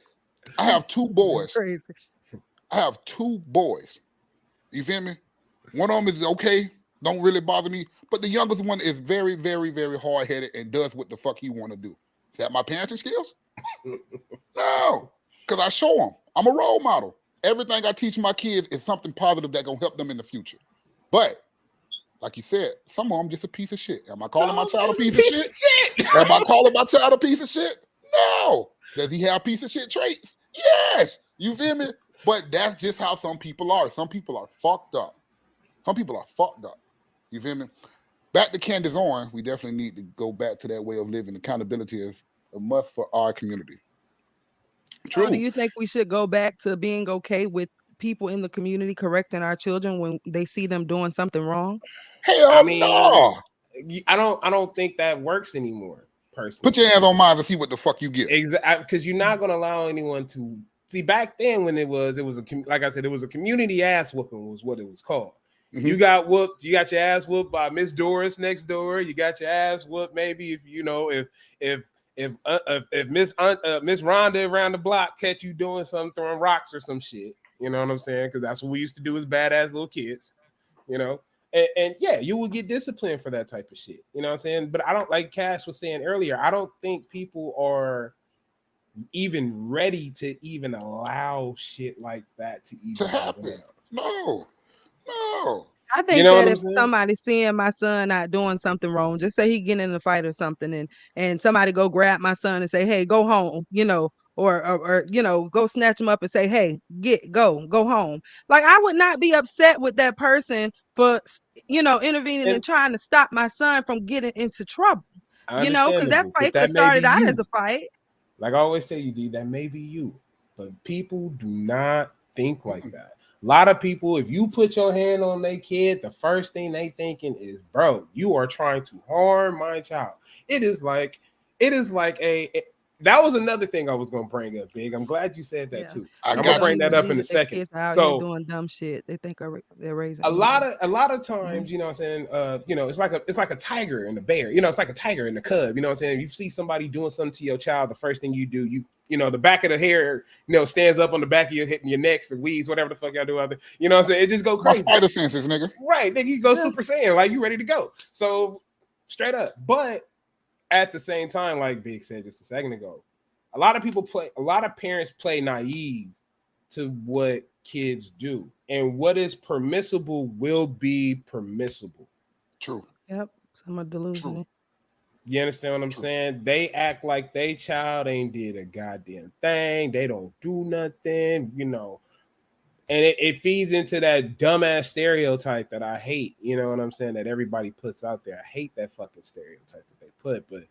I have 2 boys. Crazy. I have 2 boys. You feel me? One of them is okay. Don't really bother me. But the youngest one is very, very, very hard-headed and does what the fuck he want to do. Is that my parenting skills? No. Because I show them. I'm a role model. Everything I teach my kids is something positive that's going to help them in the future. But, like you said, some of them just a piece of shit. Am I calling my child a piece of shit? Am I calling my child a piece of shit? No. Does he have piece of shit traits? Yes. You feel me? But that's just how some people are. Some people are fucked up. Some people are fucked up. You feel me? Back to Candace Owen, we definitely need to go back to that way of living. Accountability is a must for our community. True. So do you think we should go back to being okay with people in the community correcting our children when they see them doing something wrong? Hell no. I don't think that works anymore, personally. Put your hands on mine and see what the fuck you get. Exactly, because you're not going to allow anyone to see. Back then, when it was like I said, it was a community ass whooping was what it was called. Mm-hmm. You got whooped. You got your ass whooped by Miss Doris next door. You got your ass whooped maybe if Miss Rhonda around the block catch you doing something, throwing rocks or some shit. You know what I'm saying? Because that's what we used to do as badass little kids. You know, and yeah, you will get disciplined for that type of shit. You know what I'm saying? But I don't, like Cash was saying earlier, I don't think people are even ready to even allow shit like that to happen. No. I think that if somebody's seeing my son not doing something wrong, just say he getting in a fight or something, and somebody go grab my son and say, "Hey, go home," you know, or you know, go snatch him up and say, "Hey, go home." Like, I would not be upset with that person for, you know, intervening and trying to stop my son from getting into trouble. You know, because that fight could have started out as a fight. Like I always say, that may be you, but people do not think like that. A lot of people, if you put your hand on their kid, the first thing they thinking is, bro, you are trying to harm my child. It is like that was another thing I was going to bring up, Big. I'm glad you said that too. I'm going to bring that up in a second. Kids out here doing dumb shit. They think they're raising a lot of times, you know what I'm saying? You know, it's like a tiger and a bear. You know, it's like a tiger and a cub. You know what I'm saying? If you see somebody doing something to your child, the first thing you do, you know, the back of the hair, you know, stands up on the back of your hitting your necks or weeds, whatever the fuck y'all do. You know what I'm saying? It just go crazy. My spider senses, nigga. Right, nigga, you go Super Saiyan, like you ready to go. straight up. But at the same time, like Big said just a second ago, a lot of parents play naive to what kids do, and what is permissible will be permissible. True. Yep. Some are delusional. True. You understand what I'm saying? They act like they child ain't did a goddamn thing. They don't do nothing, you know. And it feeds into that dumbass stereotype that I hate, you know what I'm saying, that everybody puts out there. I hate that fucking stereotype that they put, but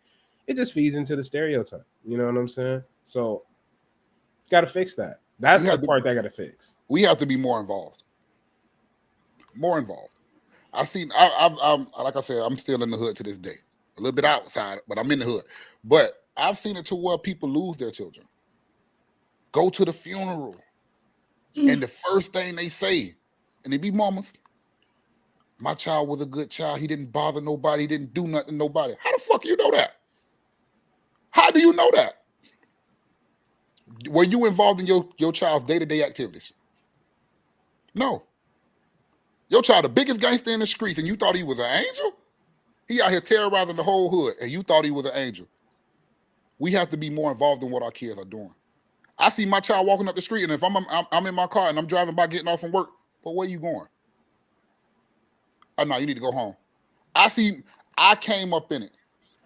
it just feeds into the stereotype, you know what I'm saying? So, got to fix that. That's the part that I got to fix. We have to be more involved. More involved. I'm like I said, I'm still in the hood to this day. A little bit outside, but I'm in the hood. But I've seen it to where people lose their children. Go to the funeral. And the first thing they say, and they be mamas, my child was a good child. He didn't bother nobody. He didn't do nothing to nobody. How the fuck you know that? How do you know that? Were you involved in your child's day-to-day activities? No. Your child, the biggest gangster in the streets, and you thought he was an angel? He out here terrorizing the whole hood, and you thought he was an angel. We have to be more involved in what our kids are doing. I see my child walking up the street, and if I'm in my car and I'm driving by getting off from work, but where you going? Oh no, you need to go home. I came up in it.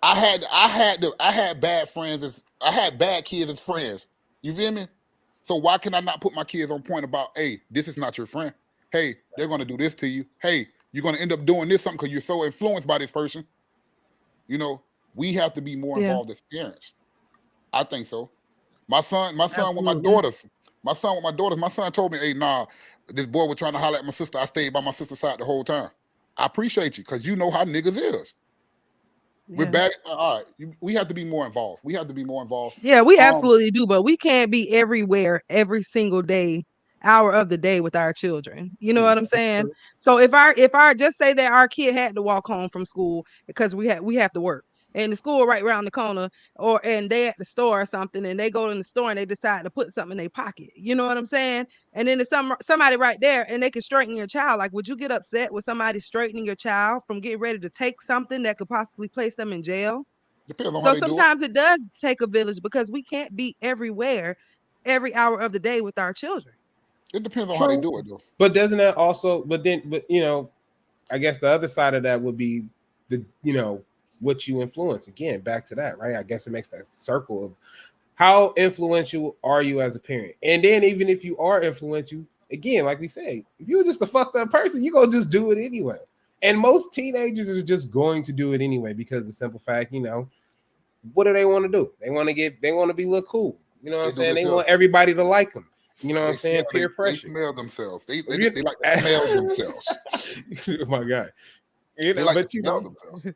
I had bad friends I had bad kids as friends. You feel me? So why can I not put my kids on point about, hey, this is not your friend. Hey, they're gonna do this to you. Hey, you're gonna end up doing this something because you're so influenced by this person. You know, we have to be more Yeah. involved as parents. I think so. My son with my Absolutely. daughters. My son told me, hey, nah, this boy was trying to holler at my sister. I stayed by my sister's side the whole time. I appreciate you because you know how niggas is. We're Yeah. bad. All right. We have to be more involved. We have to be more involved. Yeah, we absolutely do, but we can't be everywhere every single day, hour of the day with our children. You know what I'm saying? True. So if our just say that our kid had to walk home from school because we have to work. And the school right around the corner, and they at the store or something, and they go in the store and they decide to put something in their pocket. You know what I'm saying? And then there's somebody right there and they can straighten your child. Like, would you get upset with somebody straightening your child from getting ready to take something that could possibly place them in jail? Depends on how So they do it. sometimes it does take a village because we can't be everywhere every hour of the day with our children. It depends on how they True. do it though. But doesn't that also? But you know, I guess the other side of that would be what you influence. Again, back to that, right? I guess it makes that circle of how influential are you as a parent, and then even if you are influential, again, like we say, if you're just a fucked up person, you gonna just do it anyway. And most teenagers are just going to do it anyway because the simple fact, what do they want to do? They want to be look cool. You know what I'm saying? They want everybody to like them. You know what I'm saying? Peer pressure. They smell themselves. They like to smell themselves. Oh my God. They like to smell themselves.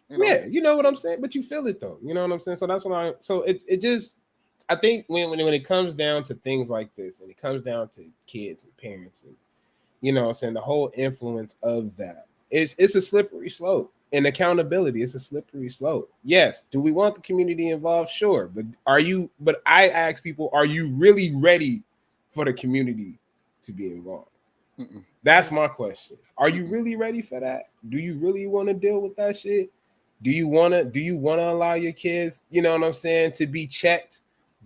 Yeah, you know what I'm saying? But you feel it though. You know what I'm saying? So that's what it just, I think when it comes down to things like this, and it comes down to kids and parents, and you know what I'm saying, the whole influence of that, it's a slippery slope. And accountability, it's a slippery slope. Yes. Do we want the community involved? Sure. But I ask people, are you really ready for the community to be involved? Mm-mm. That's my question. Are you really ready for that? Do you really want to deal with that shit? Do you want to allow your kids, you know what I'm saying, to be checked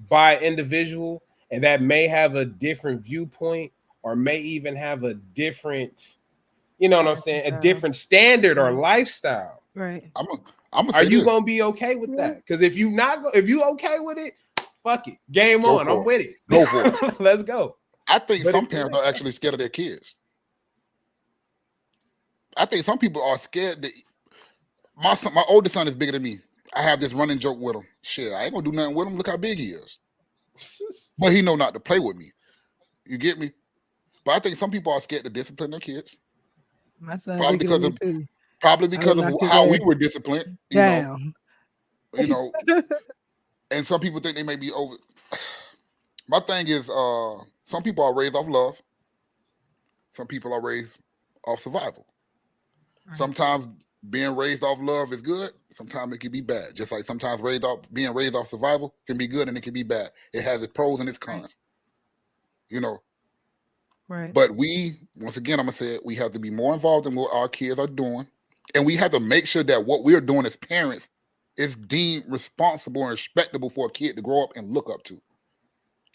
by an individual and that may have a different viewpoint or may even have a different, you know what I'm saying, a different standard or lifestyle? Right. I'm gonna Are say you this. gonna be okay with that? Because if you okay with it, fuck it, game Go on. for I'm it. with it. Go for it. Let's go. I think But some if you're parents like- are actually scared of their kids. I think some people are scared that my oldest son is bigger than me. I have this running joke with him. Shit, I ain't gonna do nothing with him. Look how big he is. But he know not to play with me. You get me? But I think some people are scared to discipline their kids. My son Probably bigger than because me of too. probably I because would of knock his how we ass were disciplined. down. You know. And some people think they may be over. My thing is, some people are raised off love. Some people are raised off survival. Right. Sometimes being raised off love is good. Sometimes it can be bad. Just like sometimes being raised off survival can be good and it can be bad. It has its pros and its cons. You know. Right. But once again, I'm gonna say it, we have to be more involved in what our kids are doing, and we have to make sure that what we're doing as parents is deemed responsible and respectable for a kid to grow up and look up to.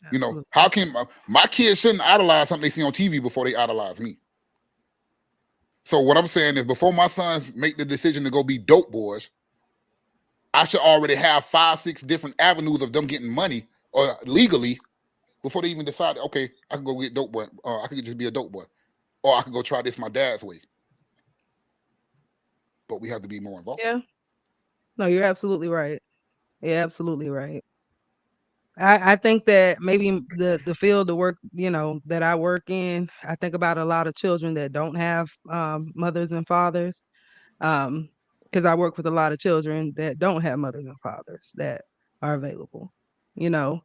Absolutely. You know, how can my kids shouldn't idolize something they see on TV before they idolize me? So what I'm saying is, before my sons make the decision to go be dope boys, I should already have 5, 6 different avenues of them getting money or legally before they even decide, okay, I can go get dope boy. I could just be a dope boy. Or I could go try this my dad's way. But we have to be more involved. Yeah. No, you're absolutely right. You're absolutely right. I think that maybe the field of work, that I work in, I think about a lot of children that don't have mothers and fathers. Because I work with a lot of children that don't have mothers and fathers that are available, you know.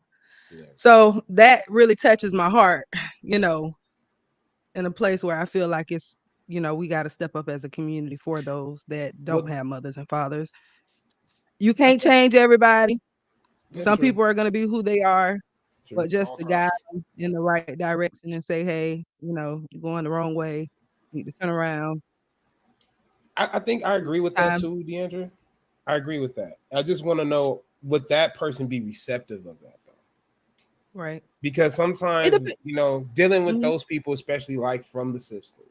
Yeah. So that really touches my heart, in a place where I feel like it's, we got to step up as a community for those that don't have mothers and fathers. You can't change everybody. Some people are going to be who they are, but just to guide them in the right direction and say, hey, you're going the wrong way. You need to turn around. I think I agree with that too, Deandra. I agree with that. I just want to know, would that person be receptive of that though? Right. Because sometimes, dealing with those people, especially like from the system,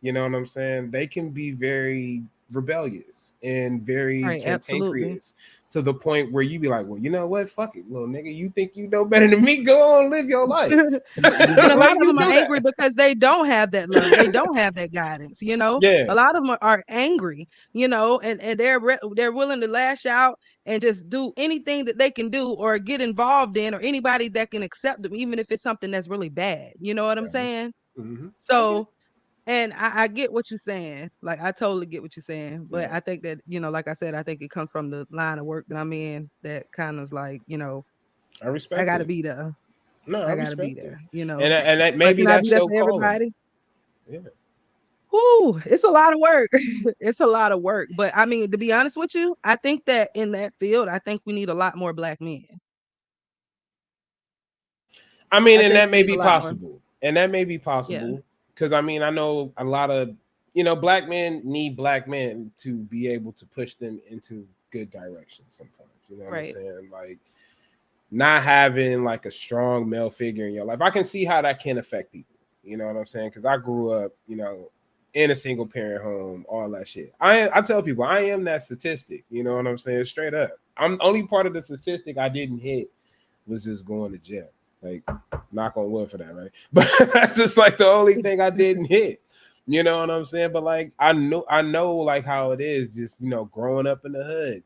you know what I'm saying, they can be very rebellious and very Right, absolutely. cantankerous to the point where you be like, well, you know what? Fuck it, little nigga. You think you know better than me? Go on, live your life. And a lot Like, of you them are do angry that. because they don't have that love. They don't have that guidance. Yeah. A lot of them are angry. And they're willing to lash out and just do anything that they can do or get involved in, or anybody that can accept them, even if it's something that's really bad. You know what I'm saying? Mm-hmm. So, and I get what you're saying. Like, I totally get what you're saying. But Yeah. I think that, like I said, I think it comes from the line of work that I'm in, that kind of like, I I respect gotta it. be there. No, I I gotta be respect it. there, And that But maybe can I be that's there your for calling. everybody? Yeah. Whoo, it's a lot of work. It's a lot of work. But I mean, to be honest with you, I think that in that field, I think we need a lot more black men. I mean, I and think that we may need a be lot more. possible. And that may be Yeah. possible. Because I mean, I know a lot of, black men need black men to be able to push them into good directions sometimes. You know what I'm Right. saying? Like, not having like a strong male figure in your life. I can see how that can affect people. You know what I'm saying? Because I grew up, in a single parent home, all that shit. I tell people I am that statistic. You know what I'm saying? Straight up. I'm only part of the statistic I didn't hit was just going to jail. Like, knock on wood for that, right? But that's just like the only thing I didn't hit. You know what I'm saying? But like I know like how it is, just growing up in the hood,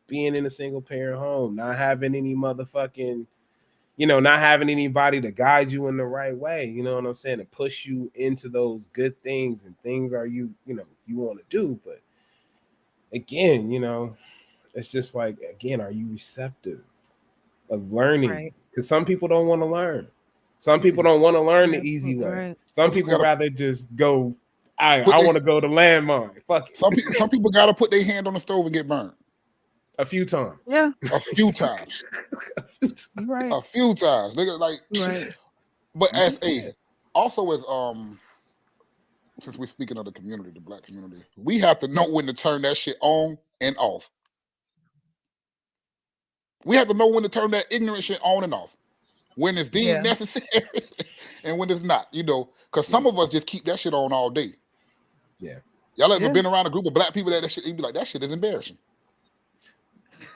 being in a single parent home, not having any motherfucking, not having anybody to guide you in the right way, you know what I'm saying, to push you into those good things and things you want to do. But again, it's just like, again, are you receptive of learning? Right. Because some people don't want to learn. Some people don't want to learn the You're easy absolutely way. right. Some Some people people gotta rather just go, I put want to go to landmine. Fuck it. some people gotta put their hand on the stove and get burned A few times. Yeah, a few times. you're right. A few times. Nigga, like, You're right. but You just said. also as since we're speaking of the community, the black community, we have to know when to turn that shit on and off. We have to know when to turn that ignorant shit on and off, when it's deemed Yeah. necessary and when it's not, because some of us just keep that shit on all day. Yeah. Y'all ever Yeah. been around a group of black people that shit, you be like, that shit is embarrassing.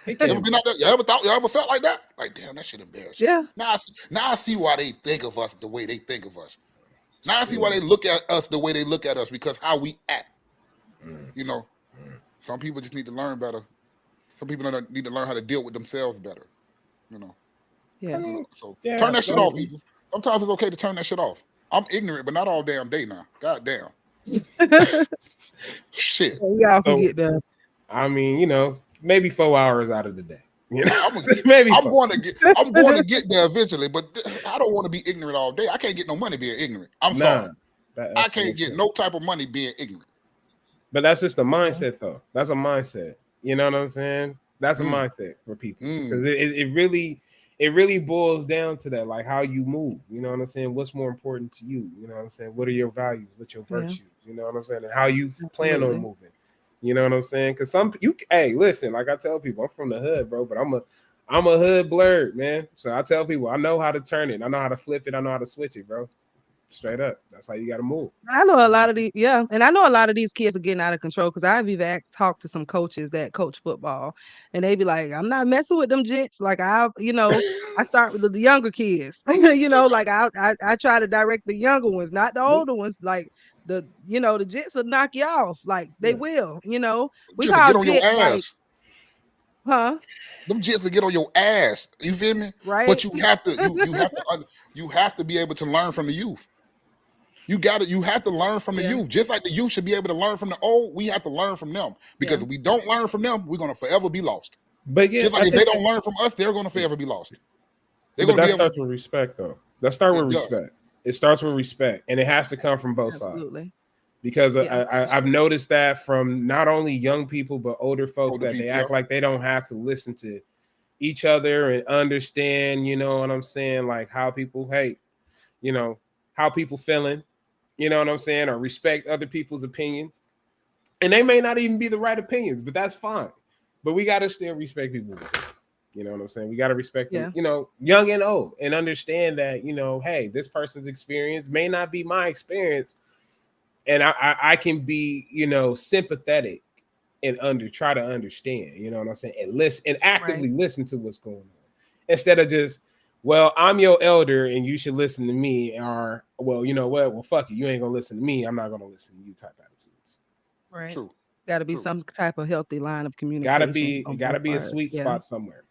It You ever can been be. out there? Y'all ever felt like that? Like, damn, that shit embarrassing. Yeah. Now I see why they think of us the way they think of us. Now I see why Yeah. they look at us the way they look at us, because how we act. Mm. Some people just need to learn better. Some people need to learn how to deal with themselves better. Yeah. So Yeah, turn that shit off, absolutely. people. Sometimes it's okay to turn that shit off. I'm ignorant, but not all damn day now. God damn. Shit. We all So, forget that. I mean, maybe 4 hours out of the day. I'm Maybe going to get there eventually, but I don't want to be ignorant all day. I can't get no money being ignorant. I'm sorry. I can't get no type of money being ignorant. But that's just a mindset, though. That's a mindset. You know what I'm saying? That's a mindset for people, because it really boils down to that, like how you move. You know what I'm saying? What's more important to you? You know what I'm saying? What are your values? What's your virtues? You know what I'm saying? And how you plan on moving. You know what I'm saying? Because hey, listen, like I tell people, I'm from the hood, bro, but I'm a hood blurred, man. So I tell people, I know how to turn it. I know how to flip it. I know how to switch it, bro. Straight up. That's how you got to move. I know a lot of and I know a lot of these kids are getting out of control, because I've even talked to some coaches that coach football, and they be like, I'm not messing with them jits. Like, I start with the younger kids, like I try to direct the younger ones, not the older ones. Like, the jits will knock you off. Like, they will, we Just to call get on your jits like, ass. huh? Them jits to get on your ass. You feel me? Right. But you have to be able to learn from the youth. You have to learn from the youth. Just like the youth should be able to learn from the old, we have to learn from them. Because if we don't learn from them, we're gonna forever be lost. But yeah, just like if they don't learn from us, they're gonna forever be lost. But that starts with respect, though. That starts with respect. It starts with respect, and it has to come from both sides. Because I've noticed that from not only young people but older folks, they act like they don't have to listen to each other and understand, you know what I'm saying, like how people hate, how people feeling, you know what I'm saying, or respect other people's opinions. And they may not even be the right opinions, but that's fine. But we got to still respect people's opinions. You know what I'm saying? We got to respect them, young and old, and understand that, hey, this person's experience may not be my experience, and I can be, sympathetic and try to understand, you know what I'm saying, and listen and actively listen to what's going on instead of just, well, I'm your elder and you should listen to me, or, well, you know what, well, fuck it, you ain't gonna listen to me, I'm not gonna listen to you type attitudes. Right. True. Got to be True. some type of healthy line of communication. Gotta be a sweet spot somewhere.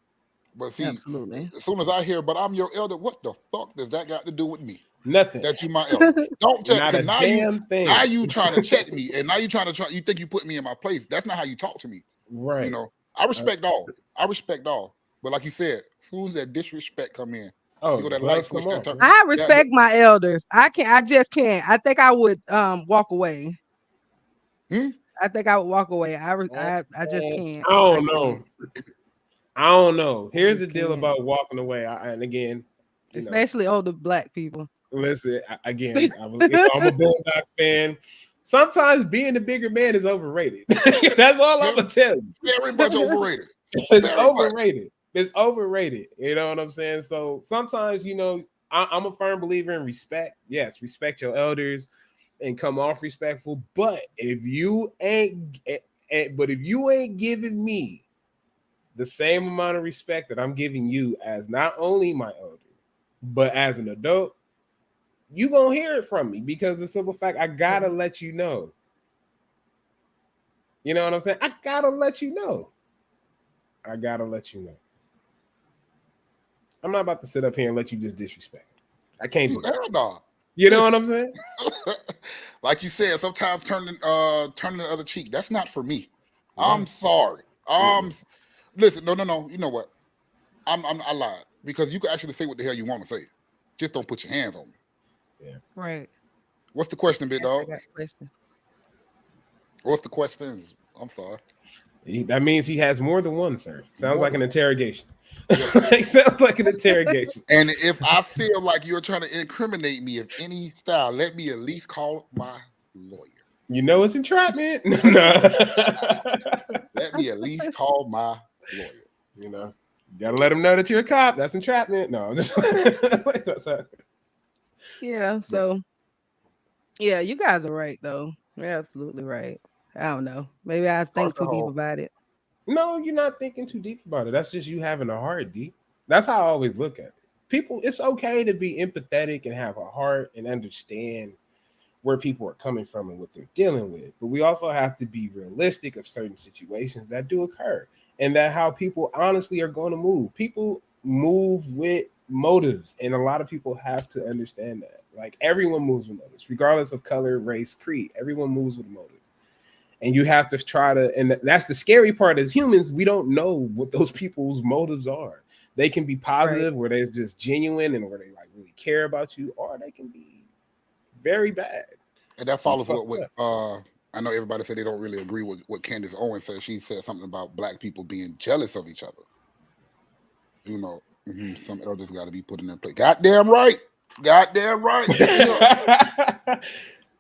But see, Absolutely. as soon as I hear, but I'm your elder, what the fuck does that got to do with me? Nothing. That you my elder. Don't check. Not a Now damn thing. Now you trying to check me, and now you you think you put me in my place. That's not how you talk to me. Right. You know, I respect all. I respect all. But like you said, as soon as that disrespect come in, oh, you go that light switch that turn. I respect my elders. I just can't. I think I would walk away. I think I would walk away. I just can't. I don't know. I don't know. Here's the deal about walking away. And again, especially older black people. Listen, again, I'm a Bulldogs fan. Sometimes being the bigger man is overrated. That's all I'm gonna tell you. Very much overrated. It's overrated. It's overrated. You know what I'm saying? So sometimes, I'm a firm believer in respect. Yes, respect your elders and come off respectful. But if you ain't giving me the same amount of respect that I'm giving you as not only my elder, but as an adult, you gonna hear it from me, because the simple fact, I gotta let you know. You know what I'm saying? I gotta let you know. I'm not about to sit up here and let you just disrespect me. I can't do that. No. You know what I'm saying? Like you said, sometimes turning the other cheek. That's not for me. I'm sorry. Listen, no. You know what? I lied, because you can actually say what the hell you want to say. Just don't put your hands on me. Yeah. Right. What's the question, big dog? Question. What's the questions? I'm sorry. That means he has more than one, sir. Sounds like an interrogation. It sounds like an interrogation. And if I feel like you're trying to incriminate me of any style, let me at least call my lawyer. You know it's entrapment. No. Let me at least call my lawyer. You gotta let them know that you're a cop. That's entrapment. No, I'm just yeah. So yeah, you guys are right though. You're absolutely right. I don't know. Maybe I think too deep about it. No, you're not thinking too deep about it. That's just you having a heart, D. That's how I always look at it. People, it's okay to be empathetic and have a heart and understand where people are coming from and what they're dealing with. But we also have to be realistic of certain situations that do occur, and that how people honestly are going to move. People move with motives, and a lot of people have to understand that. Like, everyone moves with motives, regardless of color, race, creed. Everyone moves with a motive. And you have to try to, and that's the scary part. As humans, we don't know what those people's motives are. They can be positive, where they're just genuine and where they like really care about you, or they can be very bad. And that follows what I know everybody said they don't really agree with what Candace Owens said. She said something about black people being jealous of each other. Some elders got to be put in their place. Goddamn right.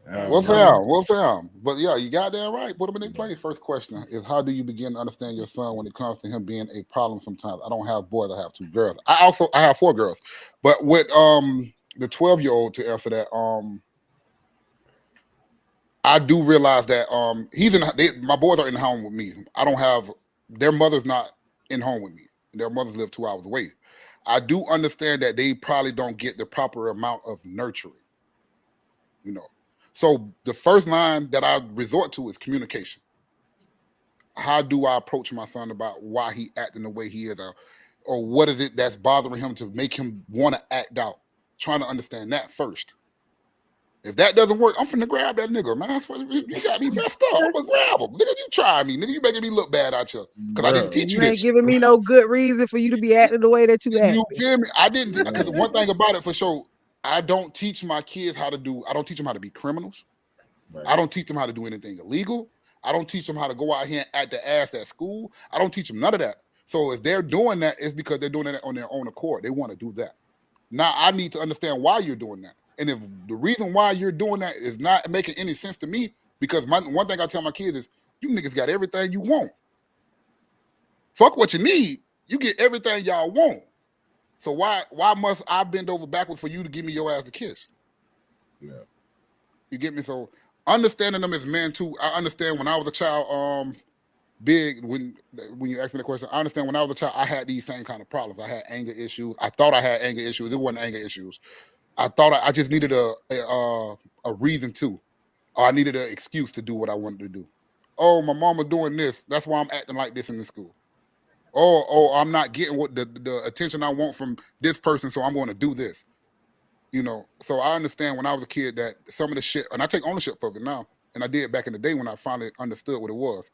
What's down? But yeah, you goddamn right. Put them in their place. First question is, how do you begin to understand your son when it comes to him being a problem sometimes? I don't have boys, I have 2 girls. I have 4 girls. But with the 12-year-old, to answer that, I do realize that my boys are in the home with me. I don't have, their mother's not in home with me. Their mothers live 2 hours away. I do understand that they probably don't get the proper amount of nurturing, So the first line that I resort to is communication. How do I approach my son about why he acting the way he is, or what is it that's bothering him to make him want to act out? Trying to understand that first. If that doesn't work, I'm finna grab that nigga, man. You got me messed up. I'm gonna grab him. Nigga, you try me. Nigga, you making me look bad out here. Because I didn't teach you this. You ain't giving me no good reason for you to be acting the way that you act. You feel me? I didn't, because one thing about it for sure, I don't teach my kids I don't teach them how to be criminals. Right. I don't teach them how to do anything illegal. I don't teach them how to go out here and act the ass at school. I don't teach them none of that. So if they're doing that, it's because they're doing it on their own accord. They want to do that. Now I need to understand why you're doing that. And if the reason why you're doing that is not making any sense to me, because one thing I tell my kids is, you niggas got everything you want. Fuck what you need. You get everything y'all want. So why must I bend over backwards for you to give me your ass a kiss? Yeah. You get me? So understanding them as men too. I understand when I was a child, big when you asked me the question, I understand when I was a child, I had these same kind of problems. I had anger issues. I thought I had anger issues. It wasn't anger issues. I thought I just needed a reason to, or I needed an excuse to do what I wanted to do. Oh, my mama doing this. That's why I'm acting like this in the school. Oh, I'm not getting what the attention I want from this person, so I'm going to do this. You know, so I understand when I was a kid that some of the shit, and I take ownership of it now, and I did back in the day when I finally understood what it was.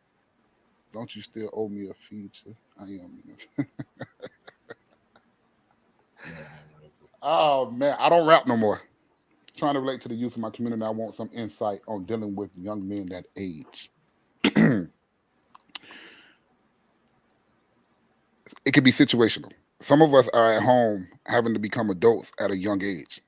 Don't you still owe me a feature? I am. Oh man, I don't rap no more. Trying to relate to the youth in my community, I want some insight on dealing with young men that age. It could be situational. Some of us are at home having to become adults at a young age.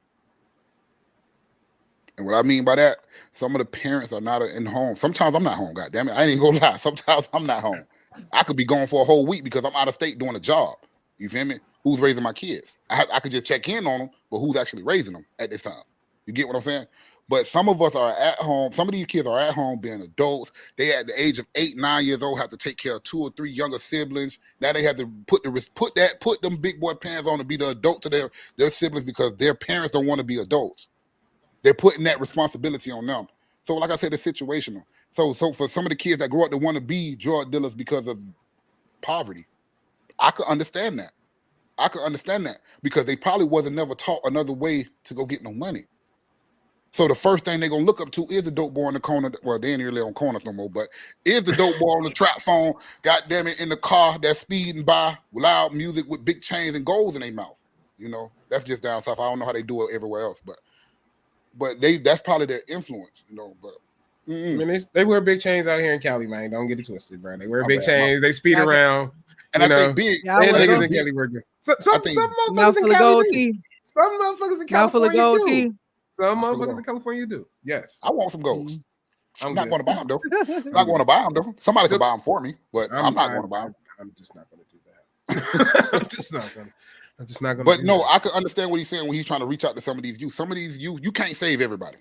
And what I mean by that, some of the parents are not in home. Sometimes I'm not home, God damn it. I ain't gonna lie. Sometimes I'm not home. I could be gone for a whole week because I'm out of state doing a job. You feel me? Who's raising my kids? I could just check in on them, but who's actually raising them at this time? You get what I'm saying? But some of us are at home. Some of these kids are at home being adults. They at the age of 8, 9 years old have to take care of 2 or 3 younger siblings. Now they have to put them big boy pants on to be the adult to their siblings because their parents don't want to be adults. They're putting that responsibility on them. So like I said, it's situational. So for some of the kids that grow up to want to be drug dealers because of poverty, I could understand that. I could understand that because they probably wasn't never taught another way to go get no money. So the first thing they're going to look up to is the dope boy on the corner. Well, they ain't really on corners no more, but is the dope boy on the trap phone, goddamn it, in the car that's speeding by, loud music with big chains and golds in their mouth. You know, that's just down south. I don't know how they do it everywhere else, but that's probably their influence, you know. But I mean, they wear big chains out here in Cali, man. Don't get it twisted, bro. They wear big chains. They speed around. And I think big. Niggas in Cali work good. Some motherfuckers in Cali do. Some motherfuckers in California do. Some motherfuckers in California do. Yes. I want some golds. I'm not going to buy them though. I'm not going to buy them though. Somebody could buy them for me, but I'm not going to buy them. I'm just not going to do that. I'm just not going to. But no, I can understand what he's saying when he's trying to reach out to some of these youth. Some of these youth, you can't save everybody.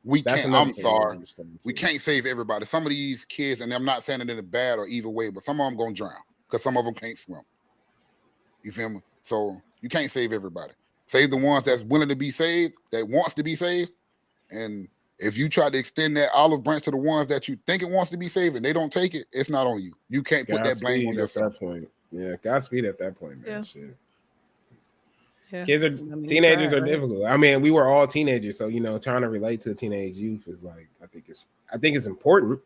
We can't. I'm sorry. We can't save everybody. Some of these kids, and I'm not saying it in a bad or evil way, but some of them going to drown because some of them can't swim. You feel me? So you can't save everybody. Save the ones that's willing to be saved, that wants to be saved. And if you try to extend that olive branch to the ones that you think it wants to be saved and they don't take it, it's not on you. You can't put that blame on yourself. At that point. Yeah, Godspeed at that point, man. Yeah. Shit. Yeah. Teenagers are difficult. I mean, we were all teenagers, so you know, trying to relate to a teenage youth is like, I think it's important.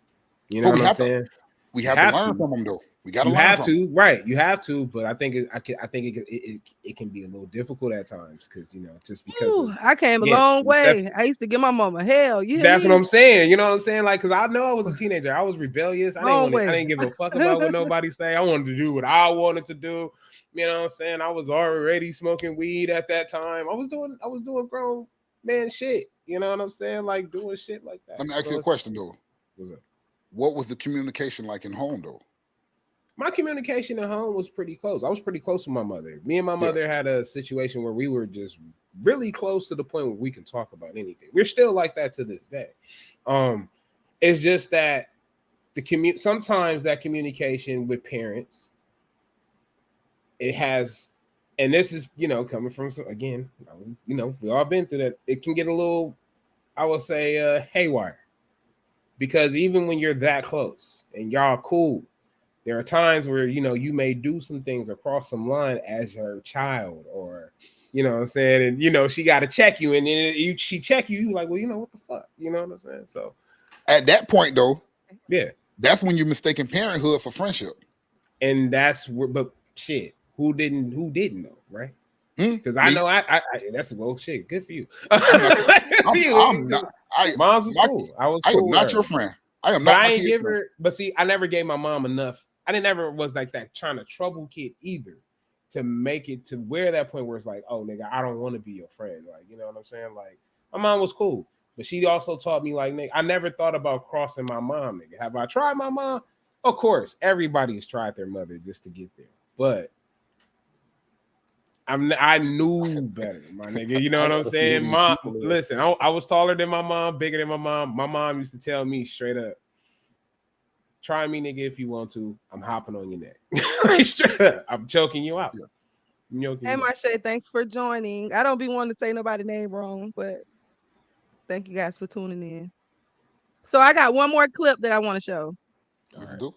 You know what I'm saying? We have to learn from them, though. We got to learn from them. Right? You have to, but I think it can be a little difficult at times because you know, just because I came a long way. I used to give my mama hell. That's what I'm saying. You know what I'm saying? Like, because I know I was a teenager. I was rebellious. I didn't give a fuck about what nobody say. I wanted to do what I wanted to do. You know what I'm saying? I was already smoking weed at that time. I was doing grown man shit. You know what I'm saying? Like doing shit like that. Let me ask you a question though. What's up? What was the communication like in home though? My communication at home was pretty close. I was pretty close with my mother. Me and my mother had a situation where we were just really close to the point where we can talk about anything. We're still like that to this day. It's just that sometimes that communication with parents, it has, and this is, you know, coming from again, we all been through that. It can get a little, I would say, haywire, because even when you're that close and y'all cool, there are times where, you know, you may do some things or cross some line as your child, or, you know what I'm saying? And, you know, she got to check you, and then she check you, like, well, you know, what the fuck? You know what I'm saying? So at that point, though, yeah, that's when you're mistaking parenthood for friendship. And that's where, but shit, who didn't know, right? Because I know I that's shit. Good for you. Mom's was cool. I was cool. I am not your friend. I am but not. I ain't give her. But see, I never gave my mom enough. I never was like that trying to trouble kid either to make it to where that point where it's like, oh nigga, I don't want to be your friend. Like, you know what I'm saying? Like, my mom was cool, but she also taught me, like, nigga, I never thought about crossing my mom. Nigga, have I tried my mom? Of course, everybody's tried their mother just to get there, but I knew better, my nigga. You know what I'm saying? Mom, listen, I was taller than my mom, bigger than my mom. My mom used to tell me straight up, try me, nigga, if you want to. I'm hopping on your neck. Straight up. I'm choking you out. Hey, Marche, thanks for joining. I don't be wanting to say nobody's name wrong, but thank you guys for tuning in. So I got one more clip that I want to show. Let's do it.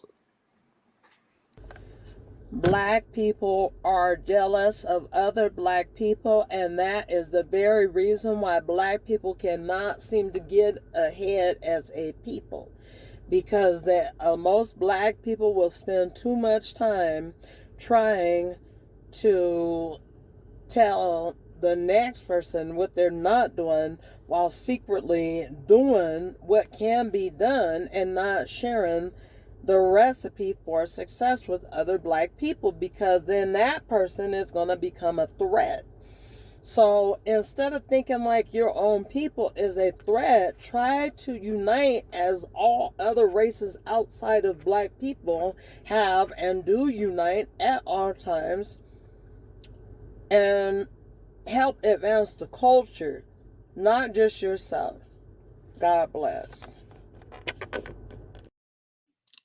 Black people are jealous of other black people, and that is the very reason why black people cannot seem to get ahead as a people, because most black people will spend too much time trying to tell the next person what they're not doing while secretly doing what can be done and not sharing the recipe for success with other black people, because then that person is going to become a threat. So instead of thinking like your own people is a threat, try to unite as all other races outside of black people have and do unite at all times, and help advance the culture, not just yourself. God bless.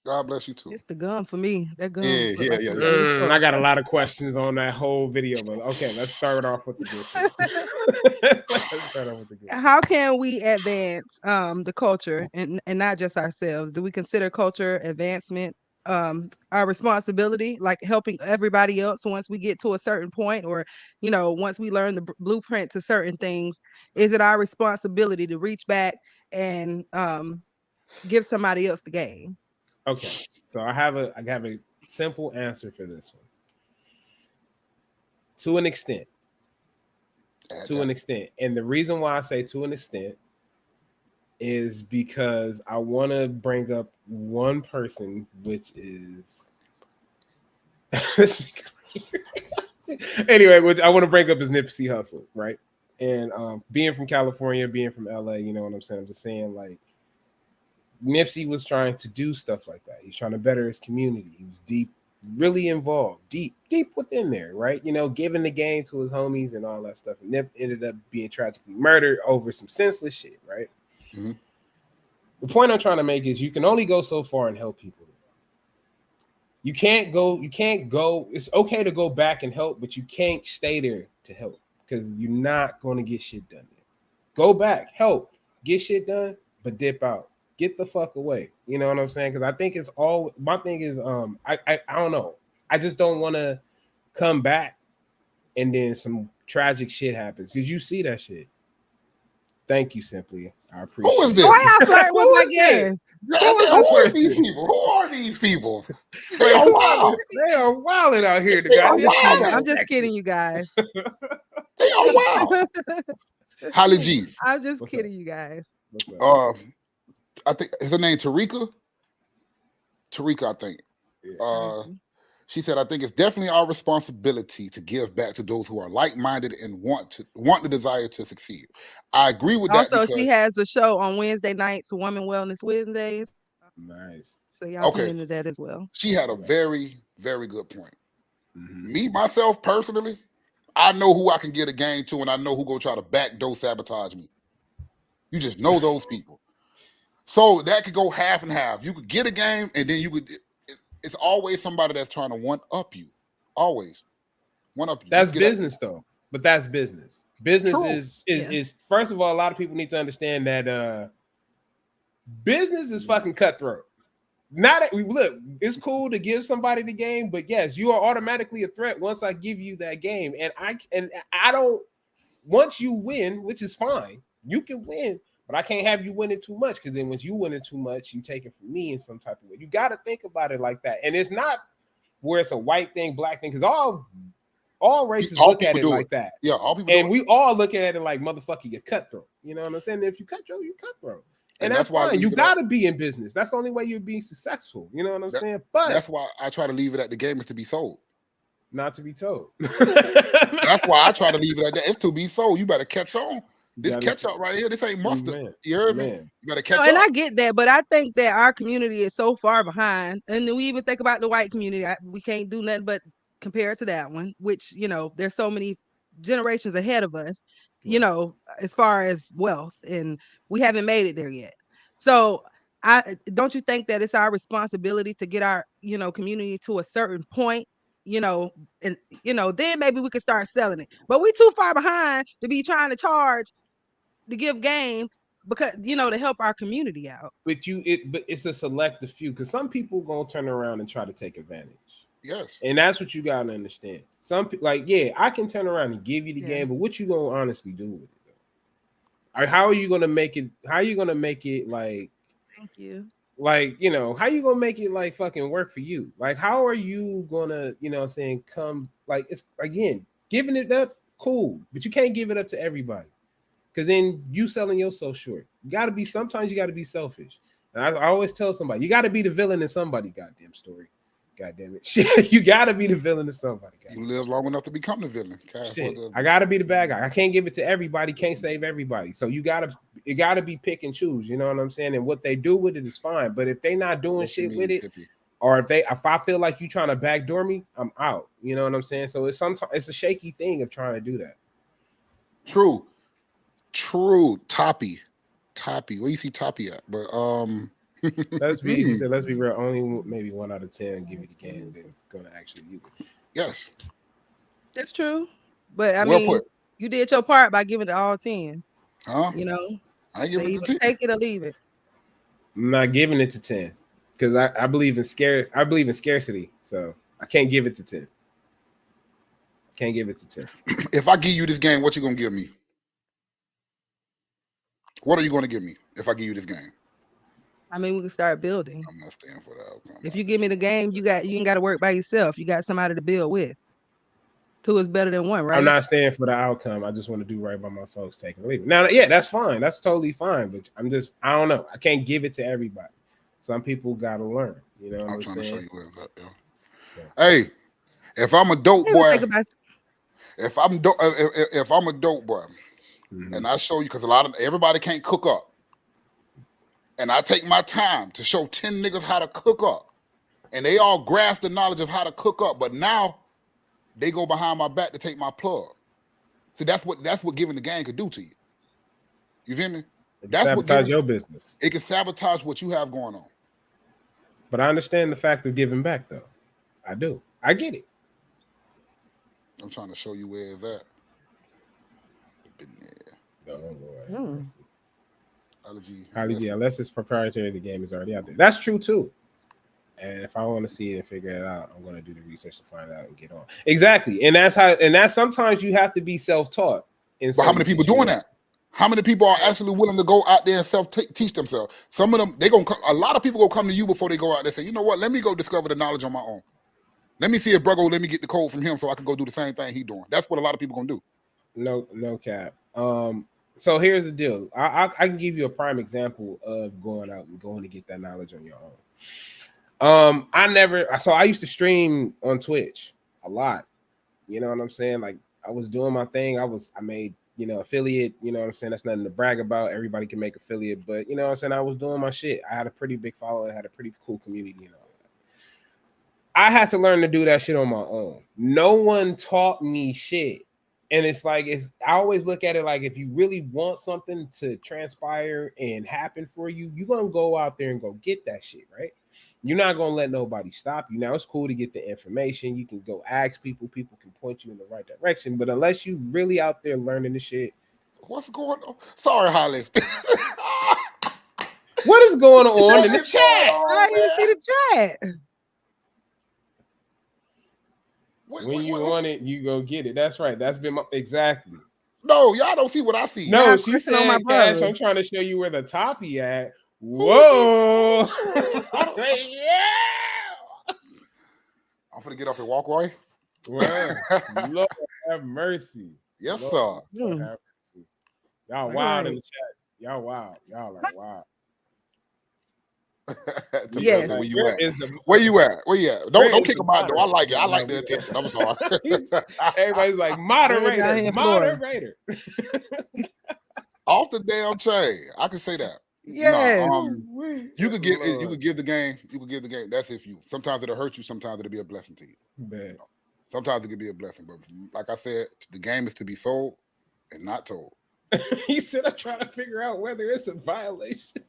God bless you too. It's the gum for me. That gum. Yeah. I got a lot of questions on that whole video, but okay, let's start off with the good shit. How can we advance the culture and not just ourselves? Do we consider culture advancement our responsibility, like helping everybody else once we get to a certain point, or once we learn the blueprint to certain things? Is it our responsibility to reach back and give somebody else the game? Okay, so I have a simple answer for this one. To an extent. And the reason why I say to an extent is because I want to bring up one person, which is anyway, which I want to bring up is Nipsey Hussle, right? And being from California, being from LA, you know what I'm saying? I'm just saying, like, Nipsey was trying to do stuff like that. He's trying to better his community. He was really involved, deep within there, right? Giving the game to his homies and all that stuff. And Nip ended up being tragically murdered over some senseless shit, right? Mm-hmm. The point I'm trying to make is you can only go so far and help people. You can't go. It's okay to go back and help, but you can't stay there to help, because you're not going to get shit done there. Go back, help, get shit done, but dip out. Get the fuck away. You know what I'm saying? Because I think it's all, my thing is, I don't know. I just don't want to come back and then some tragic shit happens, because you see that shit. Thank you, Simply. I appreciate it. Who is this? Why I flirt with my guests? Who are these people? Who are these people? They are wild. They are wilding out here. I'm just kidding, you guys. They are wild. Holly G. I'm just kidding, you guys. I think is her name Tarika, I think. She said, I think it's definitely our responsibility to give back to those who are like-minded and want the desire to succeed. I agree with that. Also, she has a show on Wednesday nights, Women Wellness Wednesdays. Nice. So y'all tune into that as well. She had a very, very good point. Mm-hmm. Me, myself, personally, I know who I can get a game to, and I know who gonna try to backdoor sabotage me. You just know those people. So that could go half and half. You could get a game, and then you could. It's always somebody that's trying to one up you. Always one up you. That's business, though. But that's business. Business is first of all, a lot of people need to understand that business is fucking cutthroat. Look, it's cool to give somebody the game, but yes, you are automatically a threat once I give you that game, and I don't. Once you win, which is fine, you can win. But I can't have you winning too much, because then once you winning too much, you take it from me in some type of way. You got to think about it like that. And it's not where it's a white thing, black thing, because all races look at it like that. Yeah, all people. And we all look at it like, motherfucker, you're cutthroat. You know what I'm saying? If you cutthroat, you cutthroat. And that's why you got to be in business. That's the only way you're being successful. You know what I'm saying? But that's why I try to leave it at the game is to be sold. Not to be told. That's why I try to leave it at that. It's to be sold. You better catch on. This ketchup right here, this ain't mustard. Man. You heard me? You better catch up. And I get that, but I think that our community is so far behind. And we even think about the white community. We can't do nothing but compared to that one, which, there's so many generations ahead of us, Right. as far as wealth, and we haven't made it there yet. So I don't you think that it's our responsibility to get our, community to a certain point, and then maybe we could start selling it. But we too far behind to be trying to charge to give game because, to help our community out. But it's a selective few, because some people gonna turn around and try to take advantage. Yes. And that's what you gotta understand. Some people, like, yeah, I can turn around and give you the game, but what you gonna honestly do with it though? Or how are you gonna make it? How are you gonna make it like? Thank you. Like, how you gonna make it like fucking work for you? Like, how are you gonna, come, like, it's again giving it up, cool, but you can't give it up to everybody, because then you selling yourself short. Sometimes you gotta be selfish. And I always tell somebody, you gotta be the villain in somebody goddamn story. God damn it. Shit, you gotta be the villain in somebody. You live long enough to become the villain. Shit, I gotta be the bad guy. I can't give it to everybody, can't save everybody. So you gotta be pick and choose, you know what I'm saying? And what they do with it is fine. But if they not doing shit with it, Tippy? Or if I feel like you trying to backdoor me, I'm out. You know what I'm saying? So it's a shaky thing of trying to do that. True. Toppy. Where you see Toppy at? But let's be real. Only maybe 1 out of 10 give you the game that's gonna actually use it. Yes, that's true. But I mean, you did your part by giving it all 10. Huh? I give it 10. Take it or leave it. I'm not giving it to 10 because I believe in scarcity. So I can't give it to 10. Can't give it to 10. If I give you this game, what you gonna give me? What are you gonna give me if I give you this game? I mean, we can start building. I'm not staying for that outcome. If you give me the game, you ain't got to work by yourself. You got somebody to build with. 2 is better than 1, right? I'm not staying for the outcome. I just want to do right by my folks, taking it, leave it. Now, yeah, that's fine. That's totally fine. But I don't know. I can't give it to everybody. Some people gotta learn. You know what I'm trying saying? To show you where it's at. Yeah. So. Hey, if I'm a dope boy, if I'm a dope boy, and I show you, because everybody can't cook up. And I take my time to show 10 niggas how to cook up. And they all grasp the knowledge of how to cook up. But now they go behind my back to take my plug. See, that's what giving the game could do to you. You feel me? That's sabotage your business. It can sabotage what you have going on. But I understand the fact of giving back, though. I do. I get it. I'm trying to show you where it's at. Been there. Oh, Lord. Allergy, unless it's proprietary, the game is already out there. That's true too. And if I want to see it and figure it out, I'm going to do the research to find out and get on. Exactly. And that's sometimes you have to be self-taught. But how many people doing that? How many people are actually willing to go out there and self-teach themselves? Some of them, a lot of people go come to you before they go out there and say, you know what, let me go discover the knowledge on my own. Let me see if Bruggo, let me get the code from him so I can go do the same thing he doing. That's what a lot of people going to do. No cap. So here's the deal. I can give you a prime example of going out and going to get that knowledge on your own. I used to stream on Twitch a lot. You know what I'm saying? Like, I was doing my thing. I made, affiliate, you know what I'm saying? That's nothing to brag about. Everybody can make affiliate, but you know what I'm saying? I was doing my shit. I had a pretty big following. I had a pretty cool community and all that. I had to learn to do that shit on my own. No one taught me shit. And it's like, I always look at it like, if you really want something to transpire and happen for you, you're going to go out there and go get that shit, right? You're not going to let nobody stop you. Now, it's cool to get the information. You can go ask people. People can point you in the right direction. But unless you really out there learning the shit. What's going on? Sorry, Holly. What is going on in the chat? I didn't see the chat. When you want it, you go get it. That's right. That's been exactly. No, y'all don't see what I see. No, she said, Cash, I'm trying to show you where the toppy at. Whoa. Yeah. I'm gonna get up and walk away. Well, Lord have mercy. Yes, Lord, sir. Lord have mercy. Y'all wild in the chat. Y'all wild. Y'all are wild. Yes. Where you at? Where you at? Don't kick him out though. I like it. I like the attention. I'm sorry. Everybody's like moderator. Off the damn chain. I can say that. Yes. No, you could give the game. You could give the game. That's if you. Sometimes it'll hurt you. Sometimes it'll be a blessing to you. Bad. Sometimes it can be a blessing, but like I said, the game is to be sold and not told. He said, I'm trying to figure out whether it's a violation.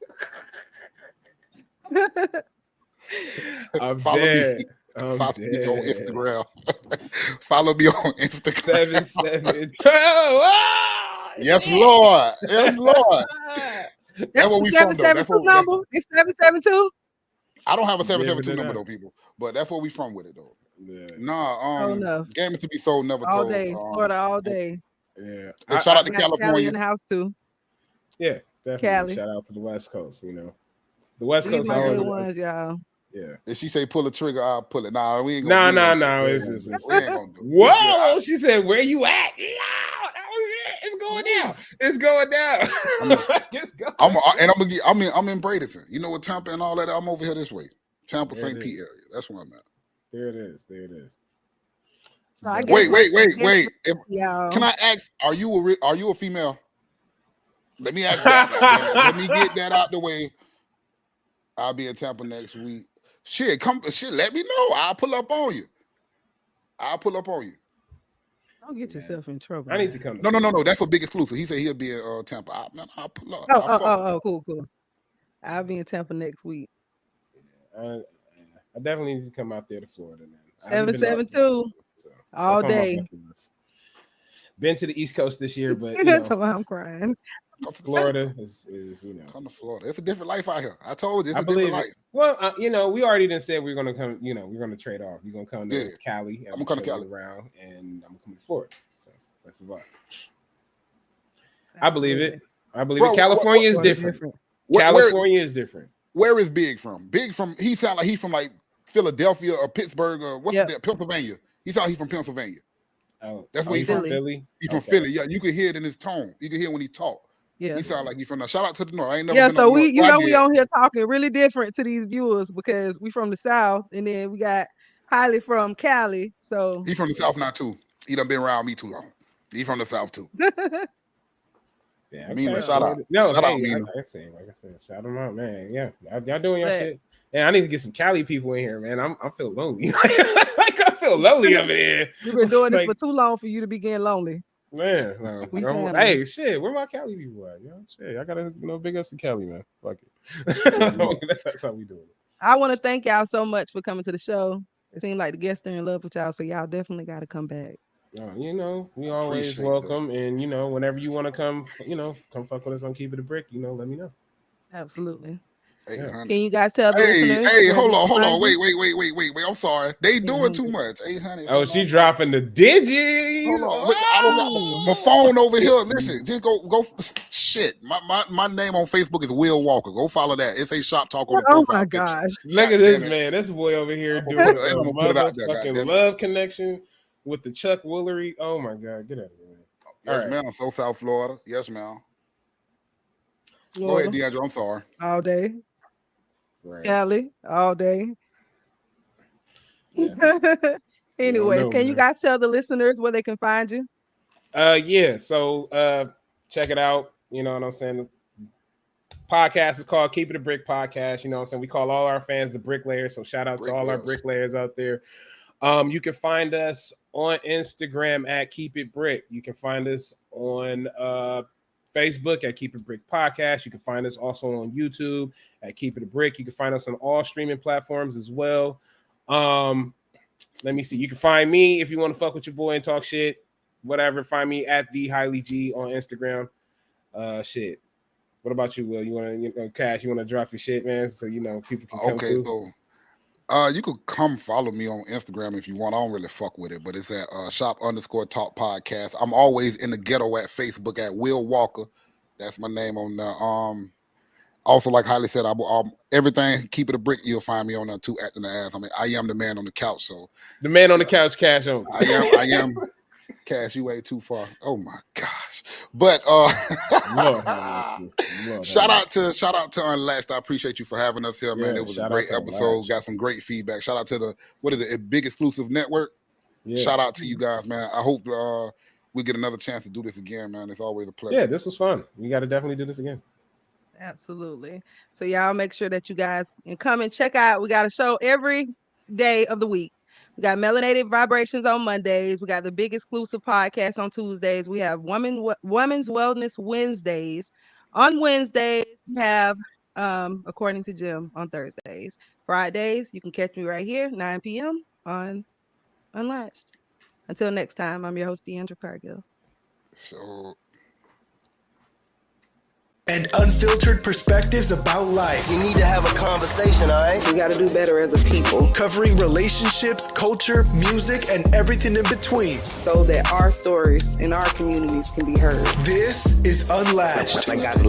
I'm Follow dead. me. I'm Follow dead. me on Instagram. Follow me on Instagram. 772. Oh, Yes, shit. Lord. Yes, Lord. That's what we from, though. That's what number. It's 772. I don't have a Giving 772 it number up. though, people. But that's where we from with it though. Yeah. Nah, Oh, no. game is to be sold, never All told. day. Florida all day. Yeah. And shout out to Got Cali California. in the house too. Yeah, definitely. Cali. Shout out to the West Coast, you know. The West These Coast. my I day don't- ones, y'all. Yeah. If she say pull a trigger, I'll pull it. Nah, we ain't gonna No. we It's ain't just. we ain't gonna do it. Whoa! She said, "Where you at?" No, that was it. It's going down. It's going down. It's going I'm in Bradenton. You know what, Tampa and all that. I'm over here this way. Tampa, There it St. Pete is. area. That's where I'm at. There it is. There it is. So I Wait. guess y'all. Can I ask? Are you a female? Let me ask that. Let me get that out the way. I'll be in Tampa next week. Shit, let me know. I'll pull up on you. Don't get yourself in trouble. I need to come. No. That's for big exclusive. He said he'll be in Tampa. I'll pull up. Cool. I'll be in Tampa next week. I definitely need to come out there to Florida, man. 772 all day. Been to the East Coast this year, but I'm crying. Florida is you know. Come to Florida. It's a different life out here. I told you, I it's a different believe life. it. Well, we already done said we're gonna come. You know, we're gonna trade off. You're gonna come to Cali. I'm gonna come to Cali around, and I'm gonna come to Florida. So that's the vibe. I believe it. Bro, California is different. California is different. Where is Big from? He sound like he's from like Philadelphia or Pittsburgh or Pennsylvania. He sound like he's from Pennsylvania. Oh, that's where he's from. Philly. He's from Philly. Yeah, you can hear it in his tone. You can hear when he talk. Yeah, he sound like he's from the. Shout out to the north. I ain't never been so we, north. we on here talking really different to these viewers because we from the South, and then we got Hailey from Cali. So he from the South now too. He done been around me too long. He from the South too. Yeah, Mina, shout out. No, shout hey, out, Mina. like I said, shout them out, man. Yeah, y'all doing your shit. And I need to get some Cali people in here, man. I feel lonely. Like I feel lonely over there. We've been doing this for too long for you to be getting lonely. Man, no. Hey, shit, where my Cali people at? You know, shit, I gotta big ups to Cali, man. Fuck it. That's how we do it. I want to thank y'all so much for coming to the show. It seemed like the guests are in love with y'all, so y'all definitely got to come back. We always welcome, and whenever you want to come, come fuck with us on Keep It a Brick. Let me know. Absolutely. Hey, can you guys tell the listeners? Hey, hold on. Wait. I'm sorry. They doing too much. 800. Oh, she dropping the digits. Hold on. I don't got my phone over here. Listen, just go. Shit. My name on Facebook is Will Walker. Go follow that. It's a shop talk on the profile. Oh my gosh. Look at this man. This boy over here doing a motherfucking love connection with the Chuck Woolery. Oh my God. Get out of here, man. Yes, ma'am. So South Florida. Yes, ma'am. Go ahead, DeAndre. I'm sorry. All day. Right. Cali, all day. Yeah. Anyways, can you guys tell the listeners where they can find you? So check it out. You know what I'm saying? The podcast is called Keep It a Brick Podcast. You know what I'm saying? We call all our fans the bricklayers. So shout out to all our bricklayers out there. You can find us on Instagram at Keep It Brick. You can find us on Facebook at Keep It Brick Podcast. You can find us also on YouTube at Keep It a Brick. You can find us on all streaming platforms as well. Let me see. You can find me if you want to fuck with your boy and talk shit, whatever. Find me at the Hailey G on Instagram. Shit. What about you, Will? You want to, Cash? You want to drop your shit, man, so people can come through? So you could come follow me on Instagram if you want. I don't really fuck with it, but it's at shop_talk podcast. I'm always in the ghetto at Facebook at Will Walker. That's my name on there. Also, like Hailey said, everything Keep It a Brick. You'll find me on there too, acting the ass. I mean, I am the man on the couch. So the man on the couch, Cash on. I am. Cash, you way too far. Oh my gosh! But shout out to Unlatched. I appreciate you for having us here, man. It was a great episode. Got some great feedback. Shout out to the Big Exclusive Network. Yeah. Shout out to you guys, man. I hope we get another chance to do this again, man. It's always a pleasure. Yeah, this was fun. We got to definitely do this again. Absolutely. So y'all make sure that you guys can come and check out. We got a show every day of the week We got Melanated Vibrations on Mondays. We got the big exclusive podcast on Tuesdays. We have Women's Wellness Wednesdays. On Wednesdays, we have According to Jim on Thursdays. Fridays, you can catch me right here, 9 p.m. on Unlatched. Until next time, I'm your host, Deandra Cargill. So And unfiltered perspectives about life. We need to have a conversation, all right? We got to do better as a people. Covering relationships, culture, music, and everything in between. So that our stories in our communities can be heard. This is Unlatched. I got